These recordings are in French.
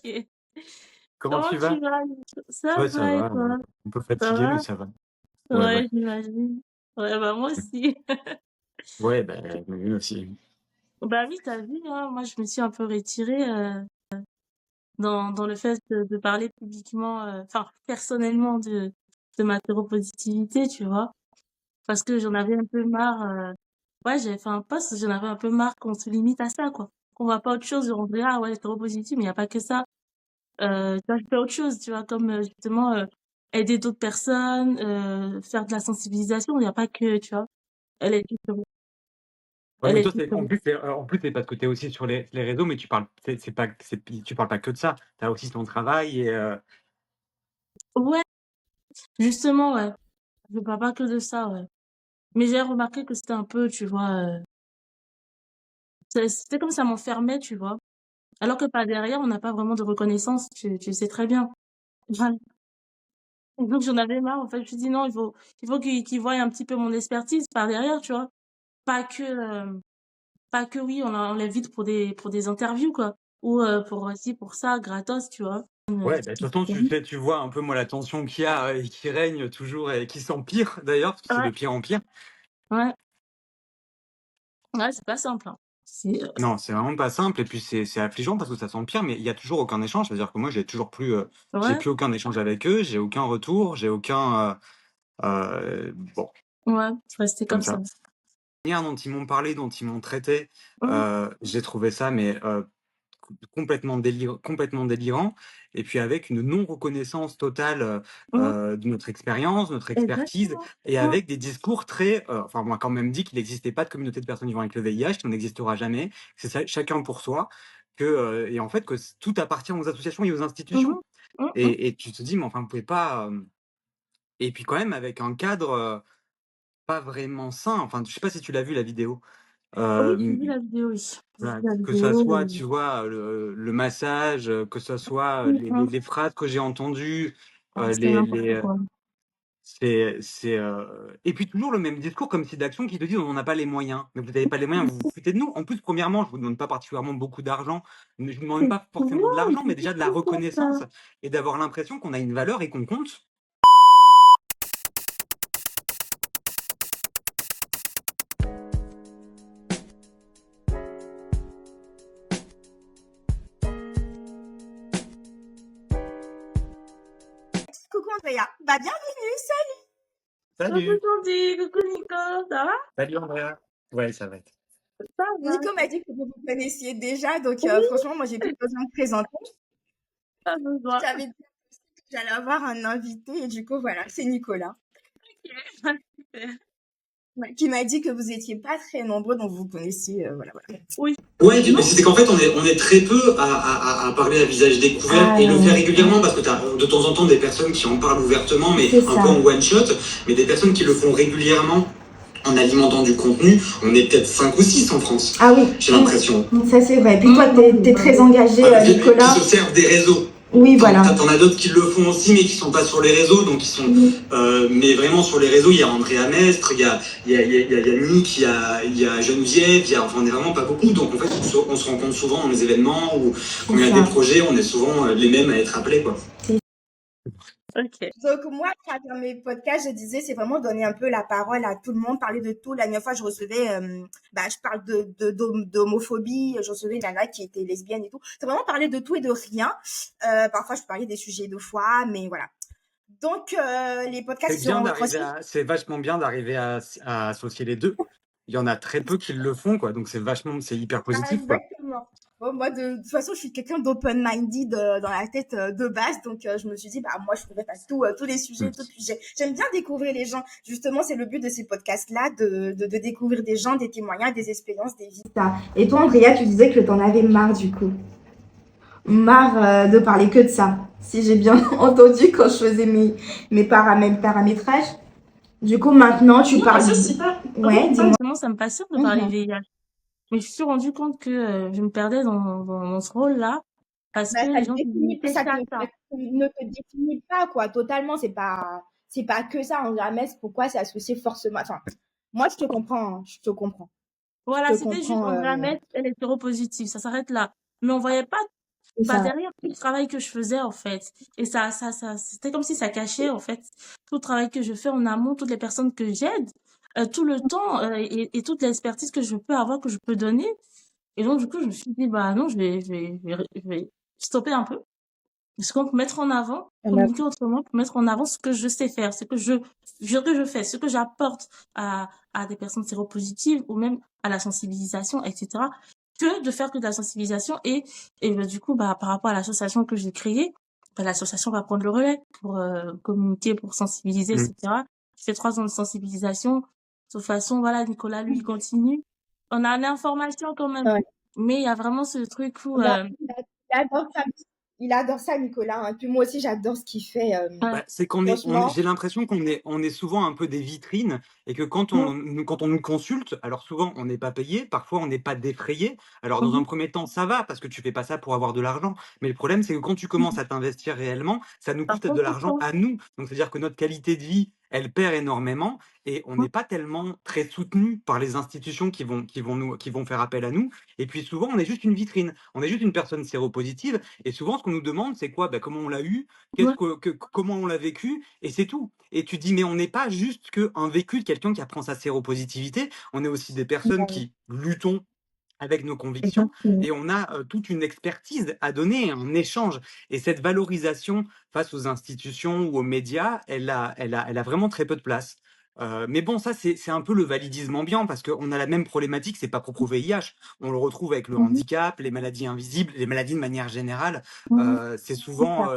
OK. Comment Comment tu tu vas? vas? Ça Ouais, ça va et va, toi? un peu Ça fatigué, mais va? ça va. Ouais, ouais. Ouais, j'imagine. Ouais, bah, moi aussi. Ouais, bah, lui aussi. Bah oui, tu as vu, hein, moi, je me suis un peu retirée, dans le fait de parler publiquement, enfin, personnellement de ma séropositivité, tu vois? Parce que j'en avais un peu marre, ouais, j'avais fait un post, j'en avais un peu marre qu'on se limite à ça, quoi. Qu'on voit pas autre chose, on se dit: «Ah ouais, séropositive, mais il y a pas que ça». Tu vois, je fais autre chose, tu vois? Comme, justement, aider d'autres personnes, faire de la sensibilisation, il y a pas que, tu vois? Elle est justement Ouais, elle mais est toi, justement en plus, c'est parce que tu es aussi sur les réseaux, mais c'est pas, tu parles pas que de ça. Tu as aussi ton travail et ouais, justement, ouais. Je parle pas que de ça, ouais. Mais j'ai remarqué que c'était un peu, tu vois, c'était comme ça m'enfermait, tu vois? Alors que par derrière, on n'a pas vraiment de reconnaissance, tu le sais très bien. Voilà. Donc j'en avais marre, en fait, je me suis dit: «Non, il faut qu'ils voient un petit peu mon expertise par derrière», tu vois? Pas que, pas que oui, on l'invite pour des interviews, quoi. Ou, pour ci, pour ça, gratos, tu vois? ouais, bah, de toute façon, tu vois un peu, moi, la tension qu'il y a et qui règne toujours et qui s'empire d'ailleurs, parce que c'est Ouais, de pire en pire. ouais, ouais, c'est pas simple, hein. C'est, Non, c'est vraiment pas simple et puis c'est affligeant parce que ça s'empire, mais il y a toujours aucun échange. C'est-à-dire que moi, j'ai ouais, plus aucun échange avec eux, j'ai aucun retour, j'ai aucun, bon, ouais, faut rester comme comme ça. ça. La manière dont ils m'ont parlé, dont ils m'ont traité, Mmh, j'ai trouvé ça mais, complètement délirant et puis avec une non-reconnaissance totale, mmh, de notre expérience, notre expertise exactement. et Mmh, avec des discours très, enfin, on m'a quand même dit qu'il n'existait pas de communauté de personnes vivant avec le VIH, qu'il n'en existera jamais, que c'est ça chacun pour soi, et en fait que tout appartient aux associations et aux mmh institutions mh. Mmh mh. et tu te dis: «Mais enfin, vous pouvez pas», et puis quand même avec un cadre, pas vraiment sain. Enfin, je sais pas si tu l'as vu la vidéo? Oui, j'ai Hem vu la vidéo, oui. J'ai vu Voilà, la que ça vidéo, soit, tu vois, le massage, que ça soit, mmh mh. les phrases que j'ai entendues, Ah, c'est les, n'importe quoi. et puis toujours le même discours comme si d'action qui te disent: «On n'a pas les moyens». Mais vous n'avez pas les moyens, vous vous foutez de nous. En plus, premièrement, je vous demande pas particulièrement beaucoup d'argent, mais je vous demande même C'est pas forcément de trop, l'argent, c'est mais déjà de la n'importe quoi, reconnaissance ça. et d'avoir l'impression qu'on a une valeur et qu'on compte. Coucou Andrea. Bah bienvenue, Salut! Coucou Sandy, coucou Nico, ça va? Salut Andrea. Ouais, ça va être. Ça va, Nico m'a dit que vous vous connaissiez déjà, donc oui, franchement, moi j'ai plus besoin de présenter. pas Je besoin. t'avais dit que j'allais avoir un invité et du coup voilà, c'est Nicolas. OK, super. Ouais, qui m'a dit que vous étiez pas très nombreux, donc vous vous connaissiez, voilà, voilà. Oui. Ouais, Non, c'était qu'en fait, on est très peu à parler à visage découvert et le faire régulièrement parce que tu as de temps en temps des personnes qui en parlent ouvertement, mais C'est un ça. peu en one shot, mais des personnes qui le font régulièrement en alimentant du contenu. On est peut-être 5 ou 6 en France, Ah oui, j'ai l'impression. ça c'est vrai. Puis toi, t'es très engagé, Nicolas. Qui se servent des réseaux. Oui, voilà. T'en as d'autres qui le font aussi, mais qui sont pas sur les réseaux, donc ils sont. Mais vraiment sur les réseaux, il y a Andrea Mestre, il y a Yannick, il y a Geneviève, enfin on est vraiment pas beaucoup, donc en fait on se rencontre souvent dans les événements ou quand il y a des projets, on est souvent les mêmes à être appelés, quoi. OK. Donc moi, à travers mes podcasts, je disais, c'est vraiment donner un peu la parole à tout le monde, parler de tout. La dernière fois, je recevais, je parle d'homophobie, je recevais une nana qui était lesbienne et tout. C'est vraiment parler de tout et de rien. Parfois, je parlais des sujets de foi, mais voilà. Donc, les podcasts seront retransmis. C'est vachement bien d'arriver à associer les deux. Il y en a très peu qui le font, quoi, donc c'est hyper Ah, positif, quoi. exactement. Bon, moi, de toute façon, je suis quelqu'un d'open-minded dans la tête de base. Donc, je me suis dit, bah, moi, je pourrais faire tous les sujets, tout sujet. J'aime bien découvrir les gens. Justement, c'est le but de ces podcasts-là, de découvrir des gens, des témoignages, des expériences, des vies. Et toi, Andrea, tu disais que t'en avais marre, du coup. Marre de parler que de ça. Si j'ai bien entendu quand je faisais mes paramétrages. Du coup, maintenant, tu Non, parles. ça, c'est pas Ouais, dis-moi. justement, ça me passionne de parler VIH. Mais je me suis rendu compte que, je me perdais dans ce rôle-là parce Bah, que ça les te gens se définit, limitaient ça qu'à ça. ne te définit pas, quoi, totalement. C'est pas que ça. On jamais pourquoi c'est associé forcément. Enfin, moi, je te comprends, hein, je te comprends. Je Voilà, te c'était juste comprends. Andrea Met, elle est séropositive, ça s'arrête là. Mais on voyait pas C'est bah, ça. derrière tout le travail que je faisais, en fait. Et c'était comme si ça cachait, en fait, tout le travail que je fais en amont, toutes les personnes que j'aide, tout le temps, et toute l'expertise que je peux avoir, que je peux donner. Et donc, du coup, je me suis dit, bah, non, je vais stopper un peu. Parce qu'on peut mettre en avant, Ah bah, communiquer autrement, pour mettre en avant ce que je sais faire, ce que je fais, ce que j'apporte à des personnes séropositives ou même à la sensibilisation, etc. Que de faire que de la sensibilisation et bah, du coup, bah, par rapport à l'association que j'ai créée, bah, l'association va prendre le relais pour communiquer, pour sensibiliser, Mm. etc. J'ai fait 3 ans de sensibilisation. De toute façon, voilà, Nicolas, lui, il continue. On a l'information quand même. ouais. Mais il y a vraiment ce truc où, Bah, il adore ça. Il adore ça, Nicolas, hein. Et puis moi aussi, j'adore ce qu'il fait. ouais, Bah, c'est Franchement. j'ai l'impression qu'on est souvent un peu des vitrines et que mm, quand on nous consulte, alors souvent on n'est pas payé, parfois on n'est pas défrayé. Alors dans un mhm, premier temps, ça va parce que tu fais pas ça pour avoir de l'argent. Mais le problème, c'est que quand tu commences à t'investir réellement, ça nous par coûte de contre, l'argent à nous. Donc c'est-à-dire que notre qualité de vie, elle perd énormément et on n'est pas tellement très soutenu par les institutions qui vont faire appel à nous. Et puis souvent, on est juste une vitrine. On est juste une personne séropositive. Et souvent, ce qu'on nous demande, c'est quoi? Ben, comment on l'a eu? ouais, Comment on l'a vécu, et c'est tout. Et tu dis, mais on n'est pas juste qu'un vécu de quelqu'un qui apprend sa séropositivité, on est aussi des personnes qui luttons avec nos convictions, Exactement. et on a toute une expertise à donner, un échange. Et cette valorisation face aux institutions ou aux médias, elle a vraiment très peu de place. Mais bon, ça, c'est un peu le validisme ambiant, parce qu'on a la même problématique, c'est pas propre au VIH. On le retrouve avec le mhm, handicap, les maladies invisibles, les maladies de manière générale. mhm, C'est C'est ça. souvent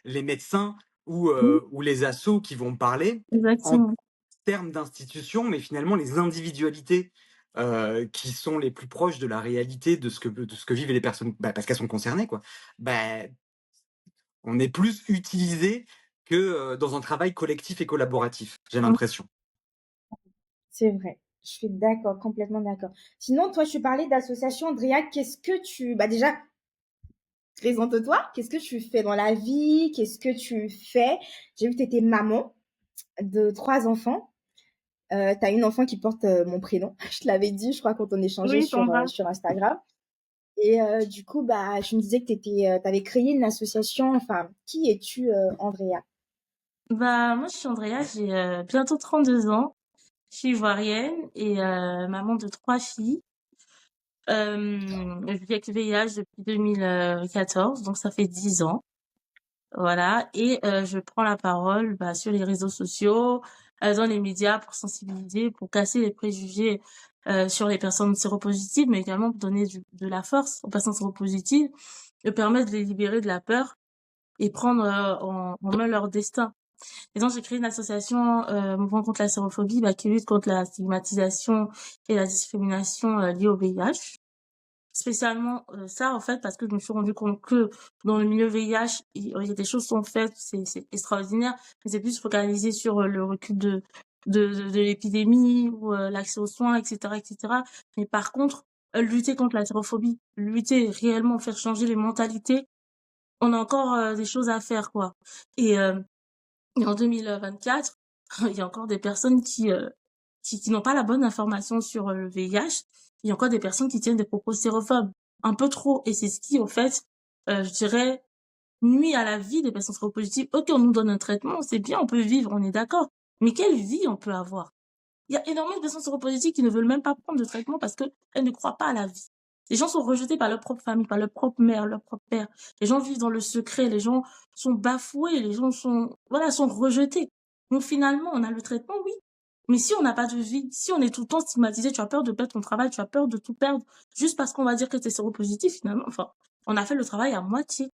les médecins mhm, ou les assos qui vont parler en exactement. termes d'institutions, mais finalement, les individualités qui sont les plus proches de la réalité de ce que vivent les personnes, bah, parce qu'elles sont concernées, quoi. Bah, on est plus utilisé que dans un travail collectif et collaboratif, j'ai Mhm. l'impression. C'est vrai. Je suis d'accord, complètement d'accord. Sinon, toi, je parlais d'association. Andrea, qu'est-ce que tu... Bah déjà, présente-toi. Qu'est-ce que tu fais dans la vie? Qu'est-ce que tu fais? J'ai vu que tu étais maman de 3 enfants. Tu as une enfant qui porte mon prénom. Je te l'avais dit, je crois, quand on échangeait Oui, t'en vas. sur Instagram. Et du coup, bah, tu me disais que tu avais créé une association. Enfin, qui es-tu, Andrea? Bah, moi, je suis Andrea, j'ai bientôt 32 ans. Je suis ivoirienne et maman de 3 filles. Je vis avec le VIH depuis 2014, donc ça fait 10 ans. Voilà. Et je prends la parole bah, sur les réseaux sociaux, dans les médias pour sensibiliser, pour casser les préjugés sur les personnes séropositives, mais également pour donner de la force aux personnes séropositives, de permettre de les libérer de la peur et prendre en main leur destin. Et donc, j'ai créé une association Mouvement contre la sérophobie bah, qui lutte contre la stigmatisation et la discrimination liée au VIH. Spécialement ça, en fait, parce que je me suis rendu compte que dans le milieu VIH, il y a des choses sont faites, c'est extraordinaire, mais c'est plus focalisé sur le recul de l'épidémie ou l'accès aux soins, etc., etc. Mais par contre, lutter contre la sérophobie, lutter réellement, faire changer les mentalités, on a encore des choses à faire, quoi. Et et en 2024, il y a encore des personnes qui n'ont pas la bonne information sur le VIH. Il y a encore des personnes qui tiennent des propos sérophobes, un peu trop. Et c'est ce qui, au fait, je dirais, nuit à la vie des personnes séropositives. Ok, on nous donne un traitement, c'est bien, on peut vivre, on est d'accord. Mais quelle vie on peut avoir? Il y a énormément de personnes séropositives qui ne veulent même pas prendre de traitement parce qu'elles ne croient pas à la vie. Les gens sont rejetés par leur propre famille, par leur propre mère, leur propre père. Les gens vivent dans le secret, les gens sont bafoués, les gens sont, voilà, sont rejetés. Donc finalement, on a le traitement, oui. Mais si on n'a pas de vie, si on est tout le temps stigmatisé, tu as peur de perdre ton travail, tu as peur de tout perdre, juste parce qu'on va dire que tu es séropositif, finalement, enfin, on a fait le travail à moitié.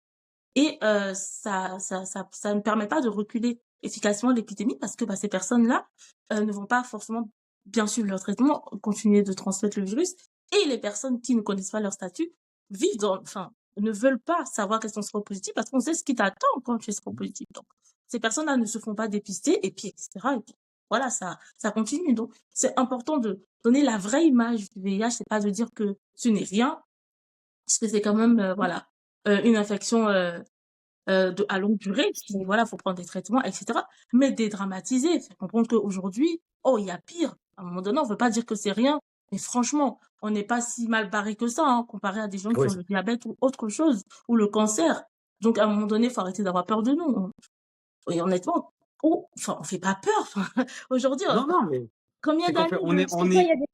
Et ça ne permet pas de reculer efficacement l'épidémie parce que bah, ces personnes-là ne vont pas forcément bien suivre leur traitement, continuer de transmettre le virus. Et les personnes qui ne connaissent pas leur statut vivent enfin, ne veulent pas savoir qu'elles sont séropositives parce qu'on sait ce qui t'attend quand tu es séropositif. Donc, ces personnes-là ne se font pas dépister et puis, etc. Et puis, voilà, ça continue. Donc, c'est important de donner la vraie image du VIH. C'est pas de dire que ce n'est rien, parce que c'est quand même, voilà, une infection à longue durée, puis voilà, faut prendre des traitements, etc. Mais dédramatiser, faire comprendre qu'aujourd'hui, oh, il y a pire. À un moment donné, on veut pas dire que c'est rien, Mais franchement, on n'est pas si mal barré que ça, hein, comparé à des gens qui Oui. ont le diabète ou autre chose, ou le cancer. Donc, à un moment donné, il faut arrêter d'avoir peur de nous. Et honnêtement, enfin, on fait pas peur. Enfin, aujourd'hui, Non, non, mais combien c'est qu'en fait, d'années on est, Parce que on toi, il y est, a des...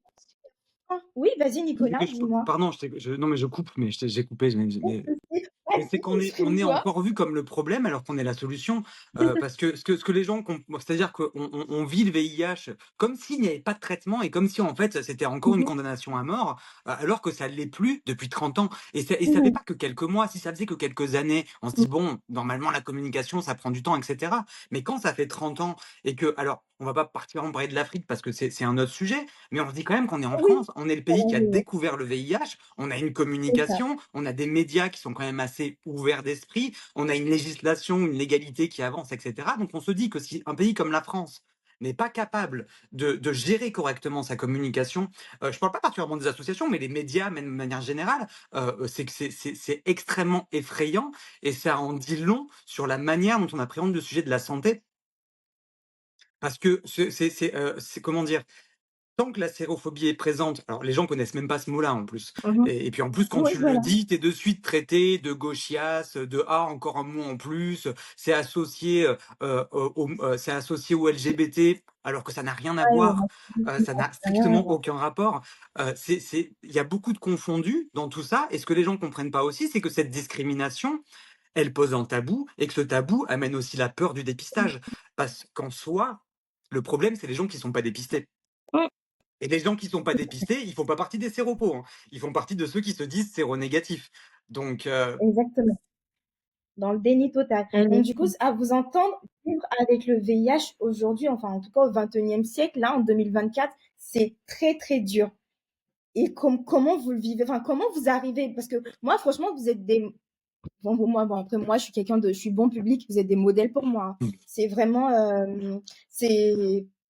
Oui, vas-y, Nicolas, mais dis-moi. pardon, non, mais je coupe, mais j'ai coupé, mais c'est Vas-y, on est exprime-toi. encore vu comme le problème alors qu'on est la solution. Parce que ce que les gens, c'est-à-dire qu'on vit le VIH comme s'il n'y avait pas de traitement et comme si en fait c'était encore une Mhm, condamnation à mort, alors que ça l'est plus depuis 30 ans. Et ça fait Mhm. pas que quelques mois. Si ça faisait que quelques années, on se dit bon, normalement la communication ça prend du temps, etc. Mais quand ça fait 30 ans et que, alors, on va pas particulièrement parler de l'Afrique parce que c'est un autre sujet, mais on se dit quand même qu'on est en Oui, France, on est le pays qui a oui, découvert le VIH, on a une c'est ça. communication, on a des médias qui sont quand même assez ouverts d'esprit, on a une législation, une légalité qui avance, etc. Donc on se dit que si un pays comme la France n'est pas capable de gérer correctement sa communication, je ne parle pas particulièrement des associations, mais les médias, même de manière générale, c'est que c'est extrêmement effrayant et ça en dit long sur la manière dont on appréhende le sujet de la santé. Parce que c'est comment dire, tant que la sérophobie est présente, alors les gens connaissent même pas ce mot-là en plus. mhm. Et puis en plus, quand Oui, tu le voilà. dis, t'es de suite traité de gauchias, de encore un mot en plus. C'est associé, c'est associé au LGBT, alors que ça n'a rien à Ouais, voir. Ça ça n'a n'a rien à strictement voir. aucun rapport. Il y a beaucoup de confondus dans tout ça. Et ce que les gens comprennent pas aussi, c'est que cette discrimination, elle pose un tabou et que ce tabou amène aussi la peur du dépistage. Parce qu'en soi, le problème, c'est les gens qui sont pas dépistés. Mm. Et les gens qui sont pas dépistés, ils font pas partie des séropos, hein. Ils font partie de ceux qui se disent séronégatifs. Donc, Exactement. Dans le déni total. Donc, du coup, Exactement. à vous entendre, vivre avec le VIH aujourd'hui, enfin, en tout cas, au 21e siècle, là, en 2024, c'est très, très dur. Et comment vous le vivez? Enfin, comment vous arrivez? Parce que moi, franchement, vous êtes des, bon, moi, bon, après, moi, je suis bon public, vous êtes des modèles pour moi, hein. C'est vraiment,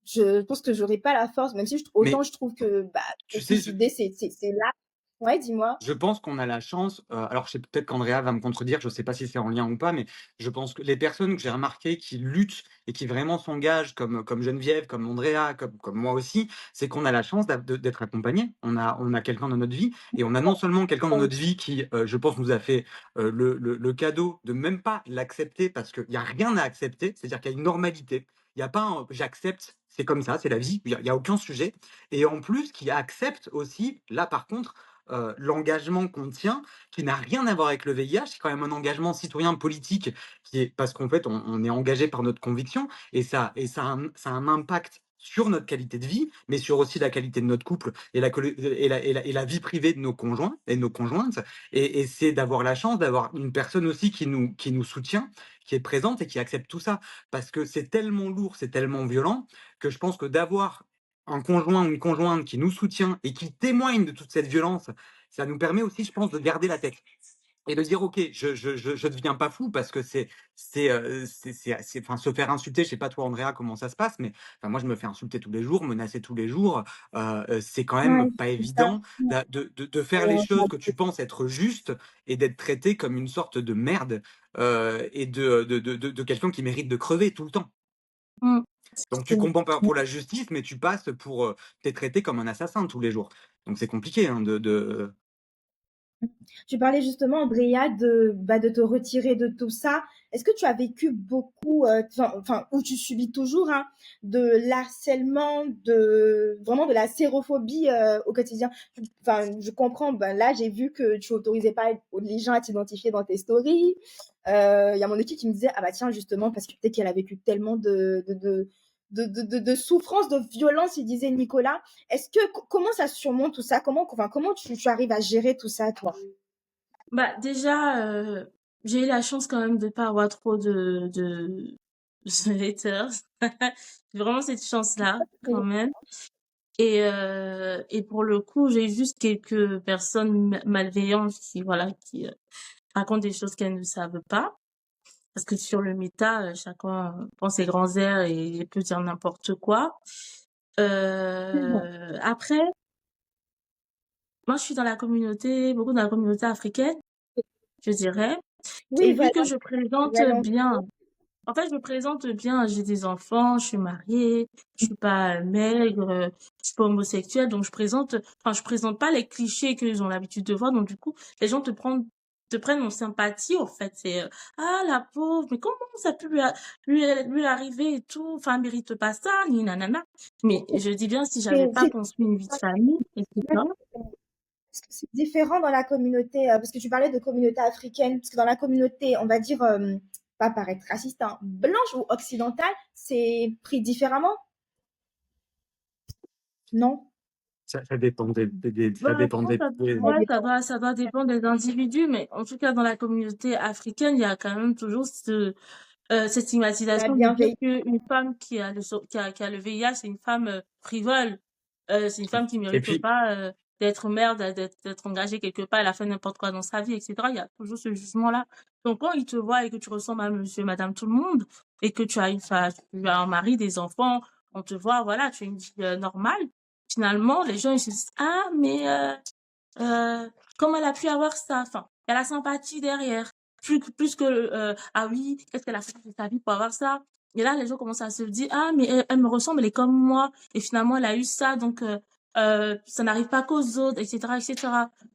je pense que j'aurais pas la force, même si autant mais je trouve que, bah, se tu sais, suicider, c'est là. Ouais, dis-moi. je pense qu'on a la chance, alors je sais peut-être qu'Andrea va me contredire, je ne sais pas si c'est en lien ou pas, mais je pense que les personnes que j'ai remarquées qui luttent et qui vraiment s'engagent comme Geneviève, comme Andrea, comme moi aussi, c'est qu'on a la chance d'être accompagnés. On a quelqu'un dans notre vie et on a non seulement quelqu'un dans notre vie qui, je pense, nous a fait, le cadeau de même pas l'accepter parce qu'il y a rien à accepter, c'est-à-dire qu'il y a une normalité. Il y a pas un «j'accepte, c'est comme ça, c'est la vie», il y a aucun sujet et en plus qui accepte aussi, là par contre, l'engagement qu'on tient, qui n'a rien à voir avec le VIH, c'est quand même un engagement citoyen politique qui est parce qu'en fait, on est engagé par notre conviction et ça a un impact sur notre qualité de vie, mais sur aussi la qualité de notre couple et la vie privée de nos conjoints et de nos conjointes. Et c'est d'avoir la chance d'avoir une personne aussi qui nous soutient, qui est présente et qui accepte tout ça. Parce que c'est tellement lourd, c'est tellement violent que je pense que d'avoir un conjoint ou une conjointe qui nous soutient et qui témoigne de toute cette violence, ça nous permet aussi, je pense, de garder la tête et de dire ok, je deviens pas fou parce que enfin, se faire insulter, je sais pas toi Andrea comment ça se passe, mais enfin moi je me fais insulter tous les jours, menacer tous les jours, c'est quand même Ouais, pas c'est ça. évident de faire les choses que tu penses être justes et d'être traité comme une sorte de merde et de quelqu'un qui mérite de crever tout le temps. Mm. Donc tu comprends pas pour la justice, mais tu passes pour t'es traité comme un assassin tous les jours. Donc c'est compliqué hein, Tu parlais justement, Andrea, de te retirer de tout ça. Est-ce que tu as vécu beaucoup, enfin, ou tu subis toujours, hein, de l'harcèlement, vraiment de la sérophobie au quotidien? Enfin, je comprends. Ben là, j'ai vu que tu autorisais pas les gens à t'identifier dans tes stories. Il y a mon équipe qui me disait, ah bah tiens, justement, parce que peut-être qu'elle a vécu tellement de souffrance, de violence, il disait Nicolas. Comment ça surmonte tout ça? Comment tu arrives à gérer tout ça, toi? Bah, déjà, j'ai eu la chance quand même de pas avoir trop de haters. J'ai vraiment cette chance-là, quand même. Et pour le coup, j'ai eu juste quelques personnes malveillantes qui, voilà, qui racontent des choses qu'elles ne savent pas. Parce que sur le méta, chacun prend ses grands airs et peut dire n'importe quoi. Après, moi, je suis dans la communauté, beaucoup dans la communauté africaine, je dirais. Oui, Et vu voilà, que je présente j'allais en bien, En fait, je me présente bien, j'ai des enfants, je suis mariée, je suis pas maigre, je suis pas homosexuelle, donc je présente pas les clichés qu'ils ont l'habitude de voir, donc du coup, les gens te prennent en sympathie, en fait. C'est, ah, la pauvre, mais comment ça peut lui arriver et tout, enfin, elle mérite pas ça, ni nanana. Mais je dis bien, si j'avais pas C'est construit une vie de famille, etc. c'est différent dans la communauté, parce que tu parlais de communauté africaine, parce que dans la communauté, on va dire, pas paraître raciste, hein, blanche ou occidentale, c'est pris différemment, non? Ça dépend Bah, ça je dépend pense que Ça ouais, dépend. ça doit dépendre des individus, mais en tout cas, dans la communauté africaine, il y a quand même toujours cette La stigmatisation de dire bienveillance. qu'une femme qui a le VIH, c'est une femme frivole, c'est une femme qui Et mérite puis, pas d'être mère, d'être engagée quelque part, elle a fait n'importe quoi dans sa vie, etc. Il y a toujours ce jugement-là. Donc, quand ils te voient et que tu ressembles à monsieur et madame tout le monde, et que tu as un mari, des enfants, on te voit, voilà, tu as une vie normale, finalement, les gens, ils se disent, ah, mais comment elle a pu avoir ça? Enfin, il y a la sympathie derrière. Plus que, ah oui, qu'est-ce qu'elle a fait de sa vie pour avoir ça? Et là, les gens commencent à se dire, ah, mais elle me ressemble, elle est comme moi. Et finalement, elle a eu ça, donc ça n'arrive pas qu'aux autres, etc., etc.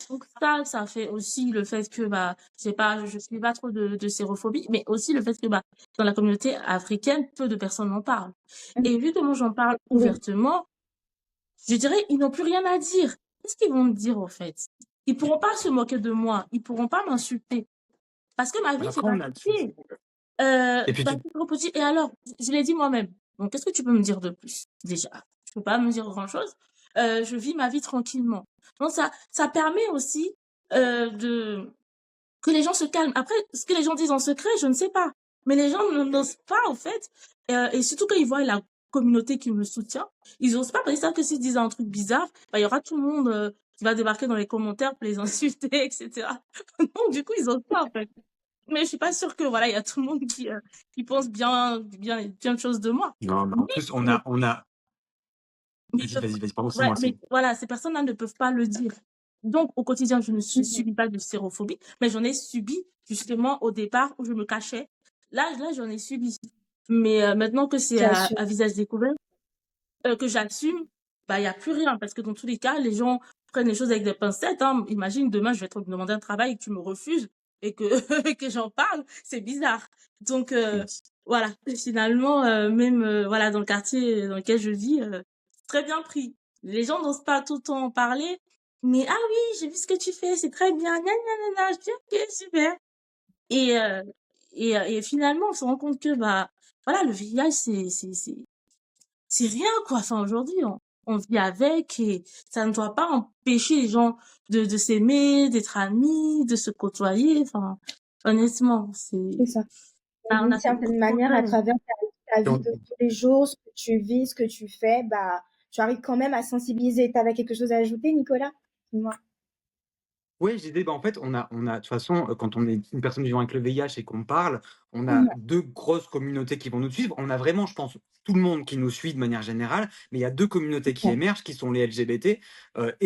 Donc ça fait aussi le fait que, bah, je suis pas trop de sérophobie, mais aussi le fait que, bah, dans la communauté africaine, peu de personnes en parlent. Et vu que moi, j'en parle Oui, ouvertement, je dirais, ils n'ont plus rien à dire. Qu'est-ce qu'ils vont me dire, au fait? Ils pourront pas se moquer de moi. Ils pourront pas m'insulter. Parce que ma vie, c'est après, pas on a. compliqué. Et puis, Bah, c'est trop petit. Et alors, je l'ai dit moi-même. Donc, qu'est-ce que tu peux me dire de plus? Déjà, tu peux pas me dire grand-chose. Je vis ma vie tranquillement. Donc, ça permet aussi, de, que les gens se calment. Après, ce que les gens disent en secret, je ne sais pas. Mais les gens n'osent pas, en fait. Et surtout quand ils voient la communauté qui me soutient, ils osent pas parce qu'ils savent que s'ils disent un truc bizarre, bah, il y aura tout le monde qui va débarquer dans les commentaires pour les insulter, etc. Donc, du coup, ils osent pas, en fait. Mais je suis pas sûre que, voilà, il y a tout le monde qui pense bien de choses de moi. non, mais en plus, Mais, on a. mais, Vas-y, pardon, c'est ouais, moi, mais voilà, ces personnes-là ne peuvent pas le dire. Donc, au quotidien, je ne mhm, subis pas de sérophobie, mais j'en ai subi justement au départ où je me cachais. Là, j'en ai subi. Mais maintenant que c'est tu assumes. à visage découvert, que j'assume, bah, il y a plus rien. Parce que dans tous les cas, les gens prennent les choses avec des pincettes. Hein. Imagine, demain, je vais te demander un travail et que tu me refuses et que, que j'en parle. C'est bizarre. Donc, voilà. Finalement, même voilà, dans le quartier dans lequel je vis, c'est très bien pris. Les gens n'osent pas tout le temps en parler. Mais, ah oui, j'ai vu ce que tu fais, c'est très bien. Gna, gna, gna, gna. Je dis, ok, super. Et, et finalement, on se rend compte que, bah, voilà, le VIH, c'est rien, quoi. Enfin, aujourd'hui, on vit avec et ça ne doit pas empêcher les gens de s'aimer, d'être amis, de se côtoyer. Enfin, honnêtement, C'est ça. Et on d'une a fait beaucoup certaine de manière, à progrès. travers ta vie donc, de tous les jours, ce que tu vis, ce que tu fais, bah, tu arrives quand même à sensibiliser. Tu avais quelque chose à ajouter, Nicolas? Dis-moi. ouais, j'ai dit, bah, en fait, de toute façon, quand on est une personne vivant avec le VIH et qu'on parle, on a Mhm, 2 grosses communautés qui vont nous suivre. On a vraiment, je pense, tout le monde qui nous suit de manière générale, mais il y a 2 communautés qui ouais, émergent, qui sont les LGBT,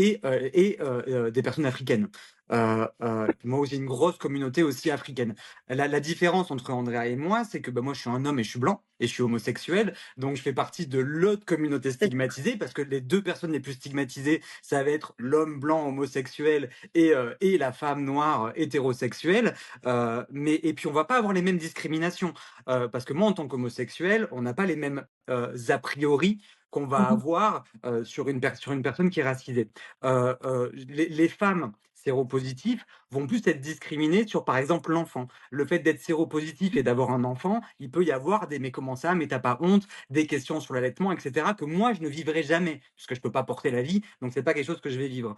des personnes africaines. Moi aussi, une grosse communauté aussi africaine. La différence entre Andrea et moi, c'est que, bah, moi, je suis un homme et je suis blanc et je suis homosexuel, donc je fais partie de l'autre communauté stigmatisée parce que les 2 personnes les plus stigmatisées, ça va être l'homme blanc homosexuel et la femme noire hétérosexuelle. Et puis on va pas avoir les mêmes discriminations parce que moi en tant qu'homosexuel, on n'a pas les mêmes a priori qu'on va Mhm, avoir sur une personne qui est racisée. Les femmes séropositifs vont plus être discriminées sur, par exemple, l'enfant. Le fait d'être séropositif et d'avoir un enfant, il peut y avoir des mais comment ça, mais t'as pas honte, des questions sur l'allaitement, etc., que moi je ne vivrai jamais, puisque je peux pas porter la vie, donc c'est pas quelque chose que je vais vivre.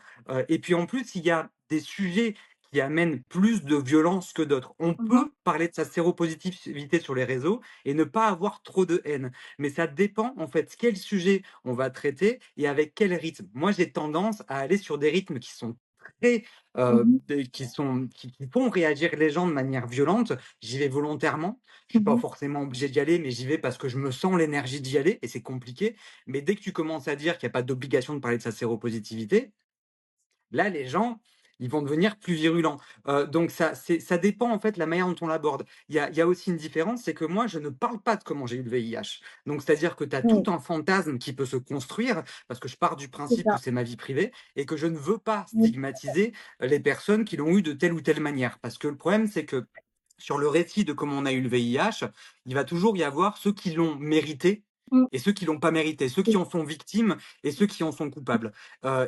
Et puis en plus, il y a des sujets qui amènent plus de violence que d'autres. On mhm, peut parler de sa séropositivité sur les réseaux et ne pas avoir trop de haine. Mais ça dépend en fait quel sujet on va traiter et avec quel rythme. Moi, j'ai tendance à aller sur des rythmes qui sont très, mhm, qui font réagir les gens de manière violente. J'y vais volontairement. Je suis pas mhm, forcément obligé d'y aller, mais j'y vais parce que je me sens l'énergie d'y aller et c'est compliqué. Mais dès que tu commences à dire qu'il y a pas d'obligation de parler de sa séropositivité, là, les gens, ils vont devenir plus virulents. Donc ça dépend en fait la manière dont on l'aborde. Il y a aussi une différence, c'est que moi, je ne parle pas de comment j'ai eu le VIH. Donc c'est-à-dire que tu as tout Oui, un fantasme qui peut se construire, parce que je pars du c'est principe que ça. c'est ma vie privée et que je ne veux pas Oui, stigmatiser les personnes qui l'ont eu de telle ou telle manière. Parce que le problème, c'est que sur le récit de comment on a eu le VIH, il va toujours y avoir ceux qui l'ont mérité Mmh. et ceux qui l'ont pas mérité, ceux qui en sont victimes et ceux qui en sont coupables.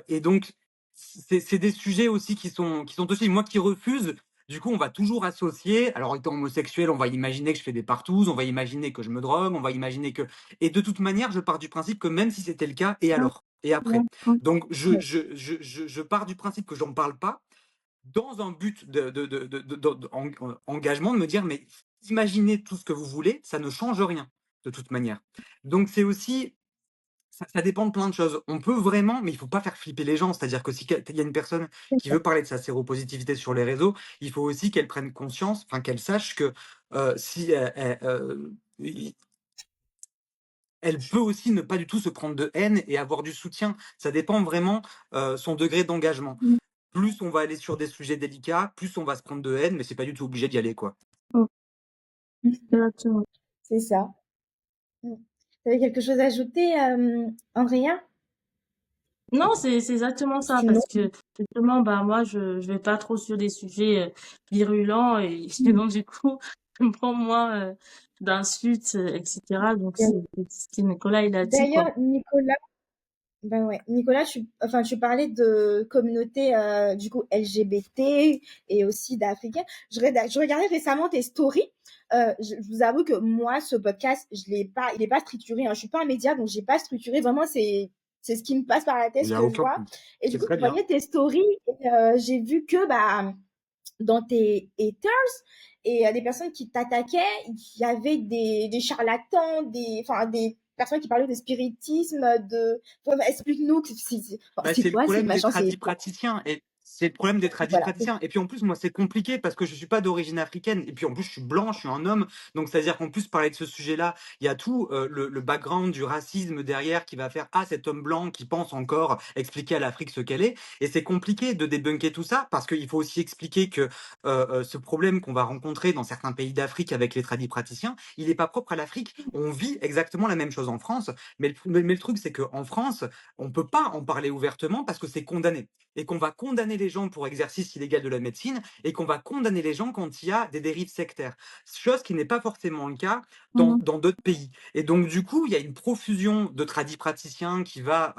Et donc, c'est des sujets aussi qui sont aussi, moi qui refuse, du coup, on va toujours associer, alors étant homosexuel, on va imaginer que je fais des partouzes, on va imaginer que je me drogue, on va imaginer que. Et de toute manière, je pars du principe que même si c'était le cas, et Ah, alors? Et ouais. après? Mmh. Donc, oui, je pars du principe que j'en parle pas, dans un but engagement, de me dire, mais imaginez tout ce que vous voulez, ça ne change rien, de toute manière. Donc c'est aussi, ça dépend de plein de choses. On peut vraiment, mais il faut pas faire flipper les gens. C'est-à-dire que si il y a une personne c'est qui ça. veut parler de sa séropositivité sur les réseaux, il faut aussi qu'elle prenne conscience, enfin qu'elle sache que si elle peut aussi ne pas du tout se prendre de haine et avoir du soutien. Ça dépend vraiment son degré d'engagement. Mmh. Plus on va aller sur des sujets délicats, plus on va se prendre de haine, mais c'est pas du tout obligé d'y aller, quoi. Mmh. Exactement. C'est ça. Mm. Tu avais quelque chose à ajouter, Andrea? Non, c'est exactement ça Sinon, parce que justement, bah, moi, je vais pas trop sur des sujets, virulents et et donc du coup, je me prends moins, d'insultes, et cetera donc c'est ce que Nicolas, il a dit, quoi. d'ailleurs, Nicolas, ben ouais, Nicolas, tu parlais de communauté du coup LGBT et aussi d'Africains. Je regardais récemment tes stories. Je vous avoue que moi, ce podcast, il est pas structuré. Hein. Je suis pas un média, donc j'ai pas structuré. Vraiment, c'est ce qui me passe par la tête, Il ce y a que je aucun. vois. Et du C'est coup, très je bien. voyais tes stories et j'ai vu que bah dans tes haters et des personnes qui t'attaquaient, il y avait des charlatans, enfin, des personnes qui parlaient de spiritisme, explique-nous, Bah, c'est c'est le quoi, c'est problème des machin, c'est tradipraticiens et c'est le problème des voilà. tradipraticiens et puis en plus moi c'est compliqué parce que je suis pas d'origine africaine et puis en plus je suis blanc, je suis un homme donc c'est-à-dire qu'en plus parler de ce sujet-là, il y a tout le background du racisme derrière qui va faire ah cet homme blanc qui pense encore expliquer à l'Afrique ce qu'elle est et c'est compliqué de débunker tout ça parce qu'il faut aussi expliquer que ce problème qu'on va rencontrer dans certains pays d'Afrique avec les tradipraticiens, il n'est pas propre à l'Afrique. On vit exactement la même chose en France, mais le truc c'est qu'en France on peut pas en parler ouvertement parce que c'est condamné et qu'on va condamner les gens pour exercice illégal de la médecine et qu'on va condamner les gens quand il y a des dérives sectaires. Chose qui n'est pas forcément le cas dans Mmh. dans d'autres pays. Et donc du coup, il y a une profusion de tradipraticiens qui va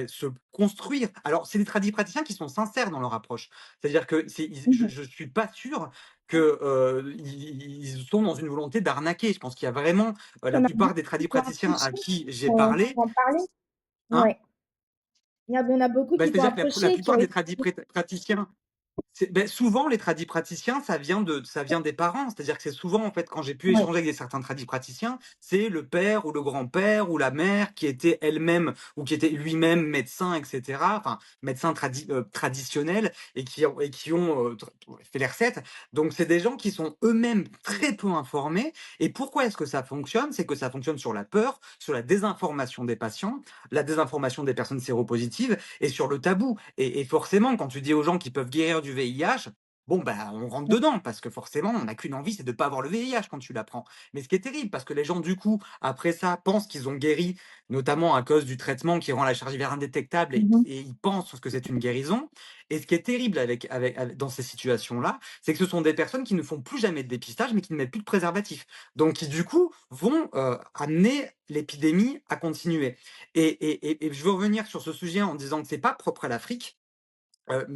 se construire. Alors c'est des tradipraticiens qui sont sincères dans leur approche. C'est-à-dire que je suis pas sûr que ils sont dans une volonté d'arnaquer. Je pense qu'il y a vraiment Il y la en a plupart beaucoup des qui vont tradipraticiens à approcher qui j'ai pour parlé, en parler. hein, Ouais. Il y en a beaucoup bah, qui t'ont c'est-à-dire que la approché, qui ont plupart des été. tradipraticiens souvent les tradipraticiens, ça vient des parents. C'est-à-dire que c'est souvent, en fait, quand j'ai pu Ouais. échanger avec certains tradipraticiens, c'est le père ou le grand-père ou la mère qui était elle-même ou qui était lui-même médecin, et cetera. Enfin, médecin traditionnel et qui ont fait les recettes. Donc c'est des gens qui sont eux-mêmes très peu informés. Et pourquoi est-ce que ça fonctionne? C'est que ça fonctionne sur la peur, sur la désinformation des patients, la désinformation des personnes séropositives et sur le tabou. Et forcément, quand tu dis aux gens qu'ils peuvent guérir du VIH, bon, bah, on rentre dedans, parce que forcément, on n'a qu'une envie, c'est de ne pas avoir le VIH quand tu l'apprends. Mais ce qui est terrible, parce que les gens, du coup, après ça, pensent qu'ils ont guéri, notamment à cause du traitement qui rend la charge virale indétectable, et, Mmh. et ils pensent que c'est une guérison. Et ce qui est terrible dans ces situations-là, c'est que ce sont des personnes qui ne font plus jamais de dépistage, mais qui ne mettent plus de préservatif. Donc, qui, du coup, vont amener l'épidémie à continuer. Et je veux revenir sur ce sujet en disant que c'est pas propre à l'Afrique,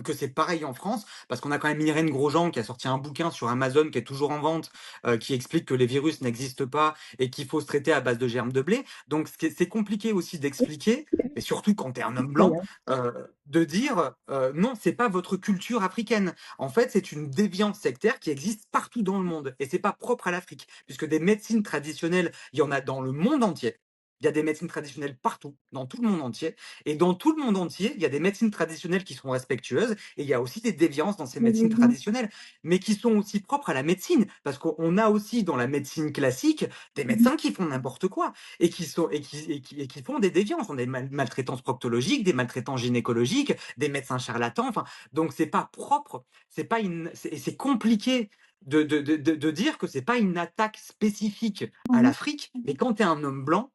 que c'est pareil en France, parce qu'on a quand même Irène Grosjean qui a sorti un bouquin sur Amazon qui est toujours en vente, qui explique que les virus n'existent pas et qu'il faut se traiter à base de germes de blé. Donc c'est compliqué aussi d'expliquer, et surtout quand tu es un homme blanc, D'ailleurs. de dire non, c'est pas votre culture africaine. En fait, c'est une déviance sectaire qui existe partout dans le monde et c'est pas propre à l'Afrique, puisque des médecines traditionnelles, il y en a dans le monde entier. Il y a des médecines traditionnelles partout, dans tout le monde entier. Et dans tout le monde entier, il y a des médecines traditionnelles qui sont respectueuses et il y a aussi des déviances dans ces médecines traditionnelles, mais qui sont aussi propres à la médecine. Parce qu'on a aussi dans la médecine classique des médecins qui font n'importe quoi et qui font des déviances. On a des maltraitances proctologiques, des maltraitances gynécologiques, des médecins charlatans. Enfin, donc c'est pas propre, c'est compliqué de dire que c'est pas une attaque spécifique à Mhm. l'Afrique, mais quand tu es un homme blanc,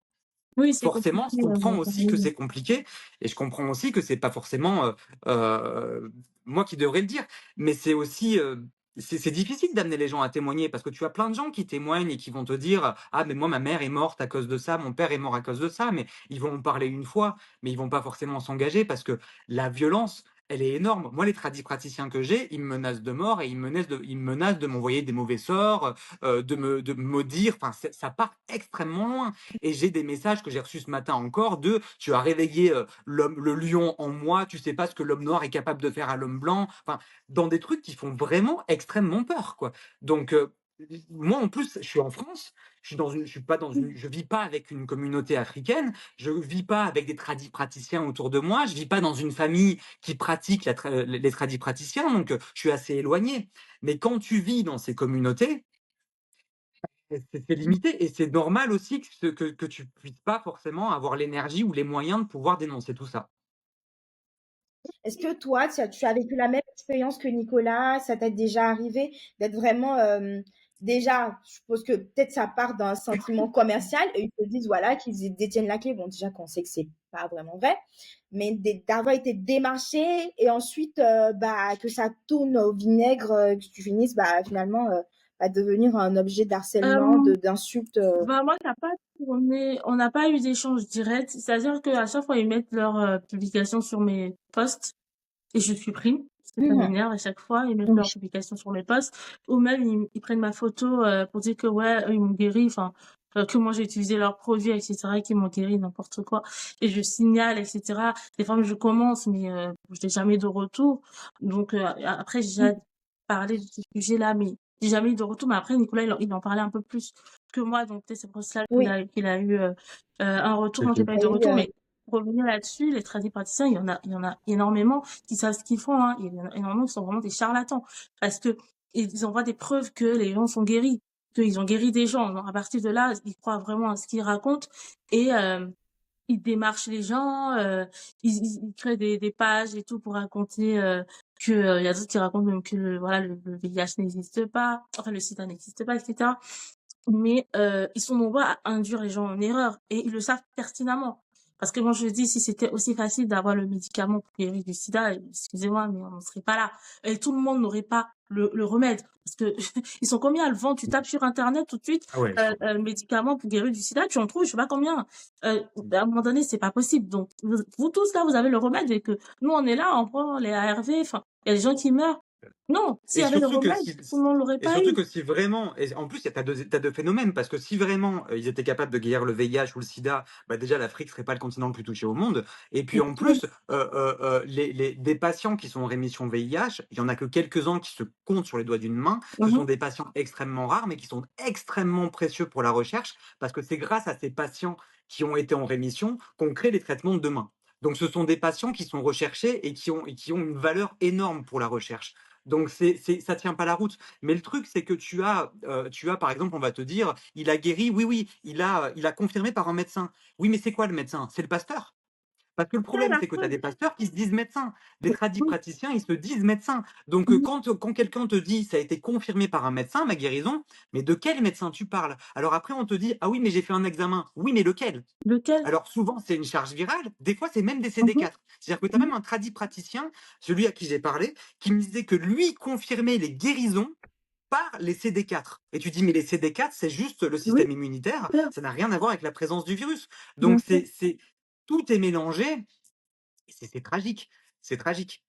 Oui, c'est forcément, je compliqué. comprends aussi que c'est compliqué et je comprends aussi que c'est pas forcément moi qui devrais le dire, mais c'est aussi c'est difficile d'amener les gens à témoigner parce que tu as plein de gens qui témoignent et qui vont te dire ah mais moi ma mère est morte à cause de ça, mon père est mort à cause de ça, mais ils vont en parler une fois, mais ils vont pas forcément s'engager parce que la violence elle est énorme. Moi, les praticiens que j'ai, ils me menacent de mort et ils me menacent de m'envoyer des mauvais sorts, de me maudire. Enfin, ça part extrêmement loin. Et j'ai des messages que j'ai reçus ce matin encore de tu as réveillé le lion en moi, tu sais pas ce que l'homme noir est capable de faire à l'homme blanc. Enfin, dans des trucs qui font vraiment extrêmement peur, quoi. Donc, moi, en plus, je suis en France. Je vis pas avec une communauté africaine. Je vis pas avec des praticiens autour de moi. Je vis pas dans une famille qui pratique les praticiens. Donc, je suis assez éloigné. Mais quand tu vis dans ces communautés, c'est limité et c'est normal aussi que tu puisses pas forcément avoir l'énergie ou les moyens de pouvoir dénoncer tout ça. Est-ce que toi, tu as vécu la même expérience que Nicolas? Ça t'est déjà arrivé d'être vraiment, déjà, je suppose que peut-être ça part d'un sentiment commercial et ils te disent, voilà, qu'ils détiennent la clé. Bon, déjà qu'on sait que c'est pas vraiment vrai, mais d'avoir été démarché et ensuite, bah, que ça tourne au vinaigre, que tu finisses, bah, finalement, à devenir un objet d'harcèlement, Euh, d'insultes. Bah, moi, on n'a pas eu d'échange direct. C'est-à-dire qu'à chaque fois, ils mettent leur publication sur mes posts et je supprime. Parce que ça Mhm. m'énerve à chaque fois. Ils mettent leur publication sur mes posts. Ou même, ils prennent ma photo pour dire que, ouais, eux, ils m'ont guéri. Enfin, que moi, j'ai utilisé leurs produits, etc. et qu'ils m'ont guéri, n'importe quoi. Et je signale, etc. Des fois, je commence, mais je n'ai jamais de retour. Donc, après, j'ai déjà parlé de ce sujet-là, mais j'ai jamais eu de retour. Mais après, Nicolas, il en parlait un peu plus que moi. Donc, peut-être c'est pour cela Oui, qu'il a eu un retour. Moi, j'ai pas eu il y de a eu, retour, mais pour revenir là-dessus, les tradipraticiens, il y en a énormément qui savent ce qu'ils font, hein. Il y en a énormément qui sont vraiment des charlatans. Parce que ils envoient des preuves que les gens sont guéris, qu'ils ont guéri des gens. Donc, à partir de là, ils croient vraiment à ce qu'ils racontent et ils démarchent les gens, ils créent des pages et tout pour raconter que il y a d'autres qui racontent même que voilà le VIH n'existe pas, enfin le sida n'existe pas, etc. Mais ils sont nombreux à induire les gens en erreur et ils le savent pertinemment. Parce que moi je dis si c'était aussi facile d'avoir le médicament pour guérir du sida, excusez-moi mais on n'en serait pas là et tout le monde n'aurait pas le remède parce que ils sont combien à le vendre, tu tapes sur internet tout de suite Ah ouais, médicament pour guérir du sida, tu en trouves je sais pas combien. À un moment donné c'est pas possible. Donc vous tous là vous avez le remède et que nous on est là on prend les ARV, enfin il y a des gens qui meurent. Non, s'il Et y avait le surtout que remède, si, tout le monde l'aurait et pas surtout eu. que si vraiment, et en plus, t'as deux phénomènes, parce que si vraiment ils étaient capables de guérir le VIH ou le sida, bah déjà l'Afrique serait pas le continent le plus touché au monde. Et puis en plus, des patients qui sont en rémission VIH, il y en a que quelques-uns qui se comptent sur les doigts d'une main. Ce sont Mhm. des patients extrêmement rares, mais qui sont extrêmement précieux pour la recherche, parce que c'est grâce à ces patients qui ont été en rémission qu'on crée les traitements de demain. Donc ce sont des patients qui sont recherchés et qui ont une valeur énorme pour la recherche. Donc ça tient pas la route. Mais le truc, c'est que tu as par exemple, on va te dire, il a guéri, oui, oui, il a confirmé par un médecin. Oui, mais c'est quoi le médecin? C'est le pasteur. Parce que le C'est problème, la c'est que tu as preuve. des pasteurs qui se disent médecins. Des Oui. praticiens, ils se disent médecins. Donc, Mhm. quand quelqu'un te dit ça a été confirmé par un médecin, ma guérison, mais de quel médecin tu parles? Alors après, on te dit ah oui, mais j'ai fait un examen. Oui, mais lequel? Lequel? Alors souvent, c'est une charge virale, des fois, c'est même des Mhm. CD4. C'est-à-dire que tu as Mhm. même un praticien, celui à qui j'ai parlé, qui me disait que lui confirmait les guérisons par les CD4. Et tu dis, mais les CD4, c'est juste le Oui, système immunitaire, bien sûr. ça n'a rien à voir avec la présence du virus. Bien Donc, sûr. tout est mélangé, et c'est tragique. C'est tragique.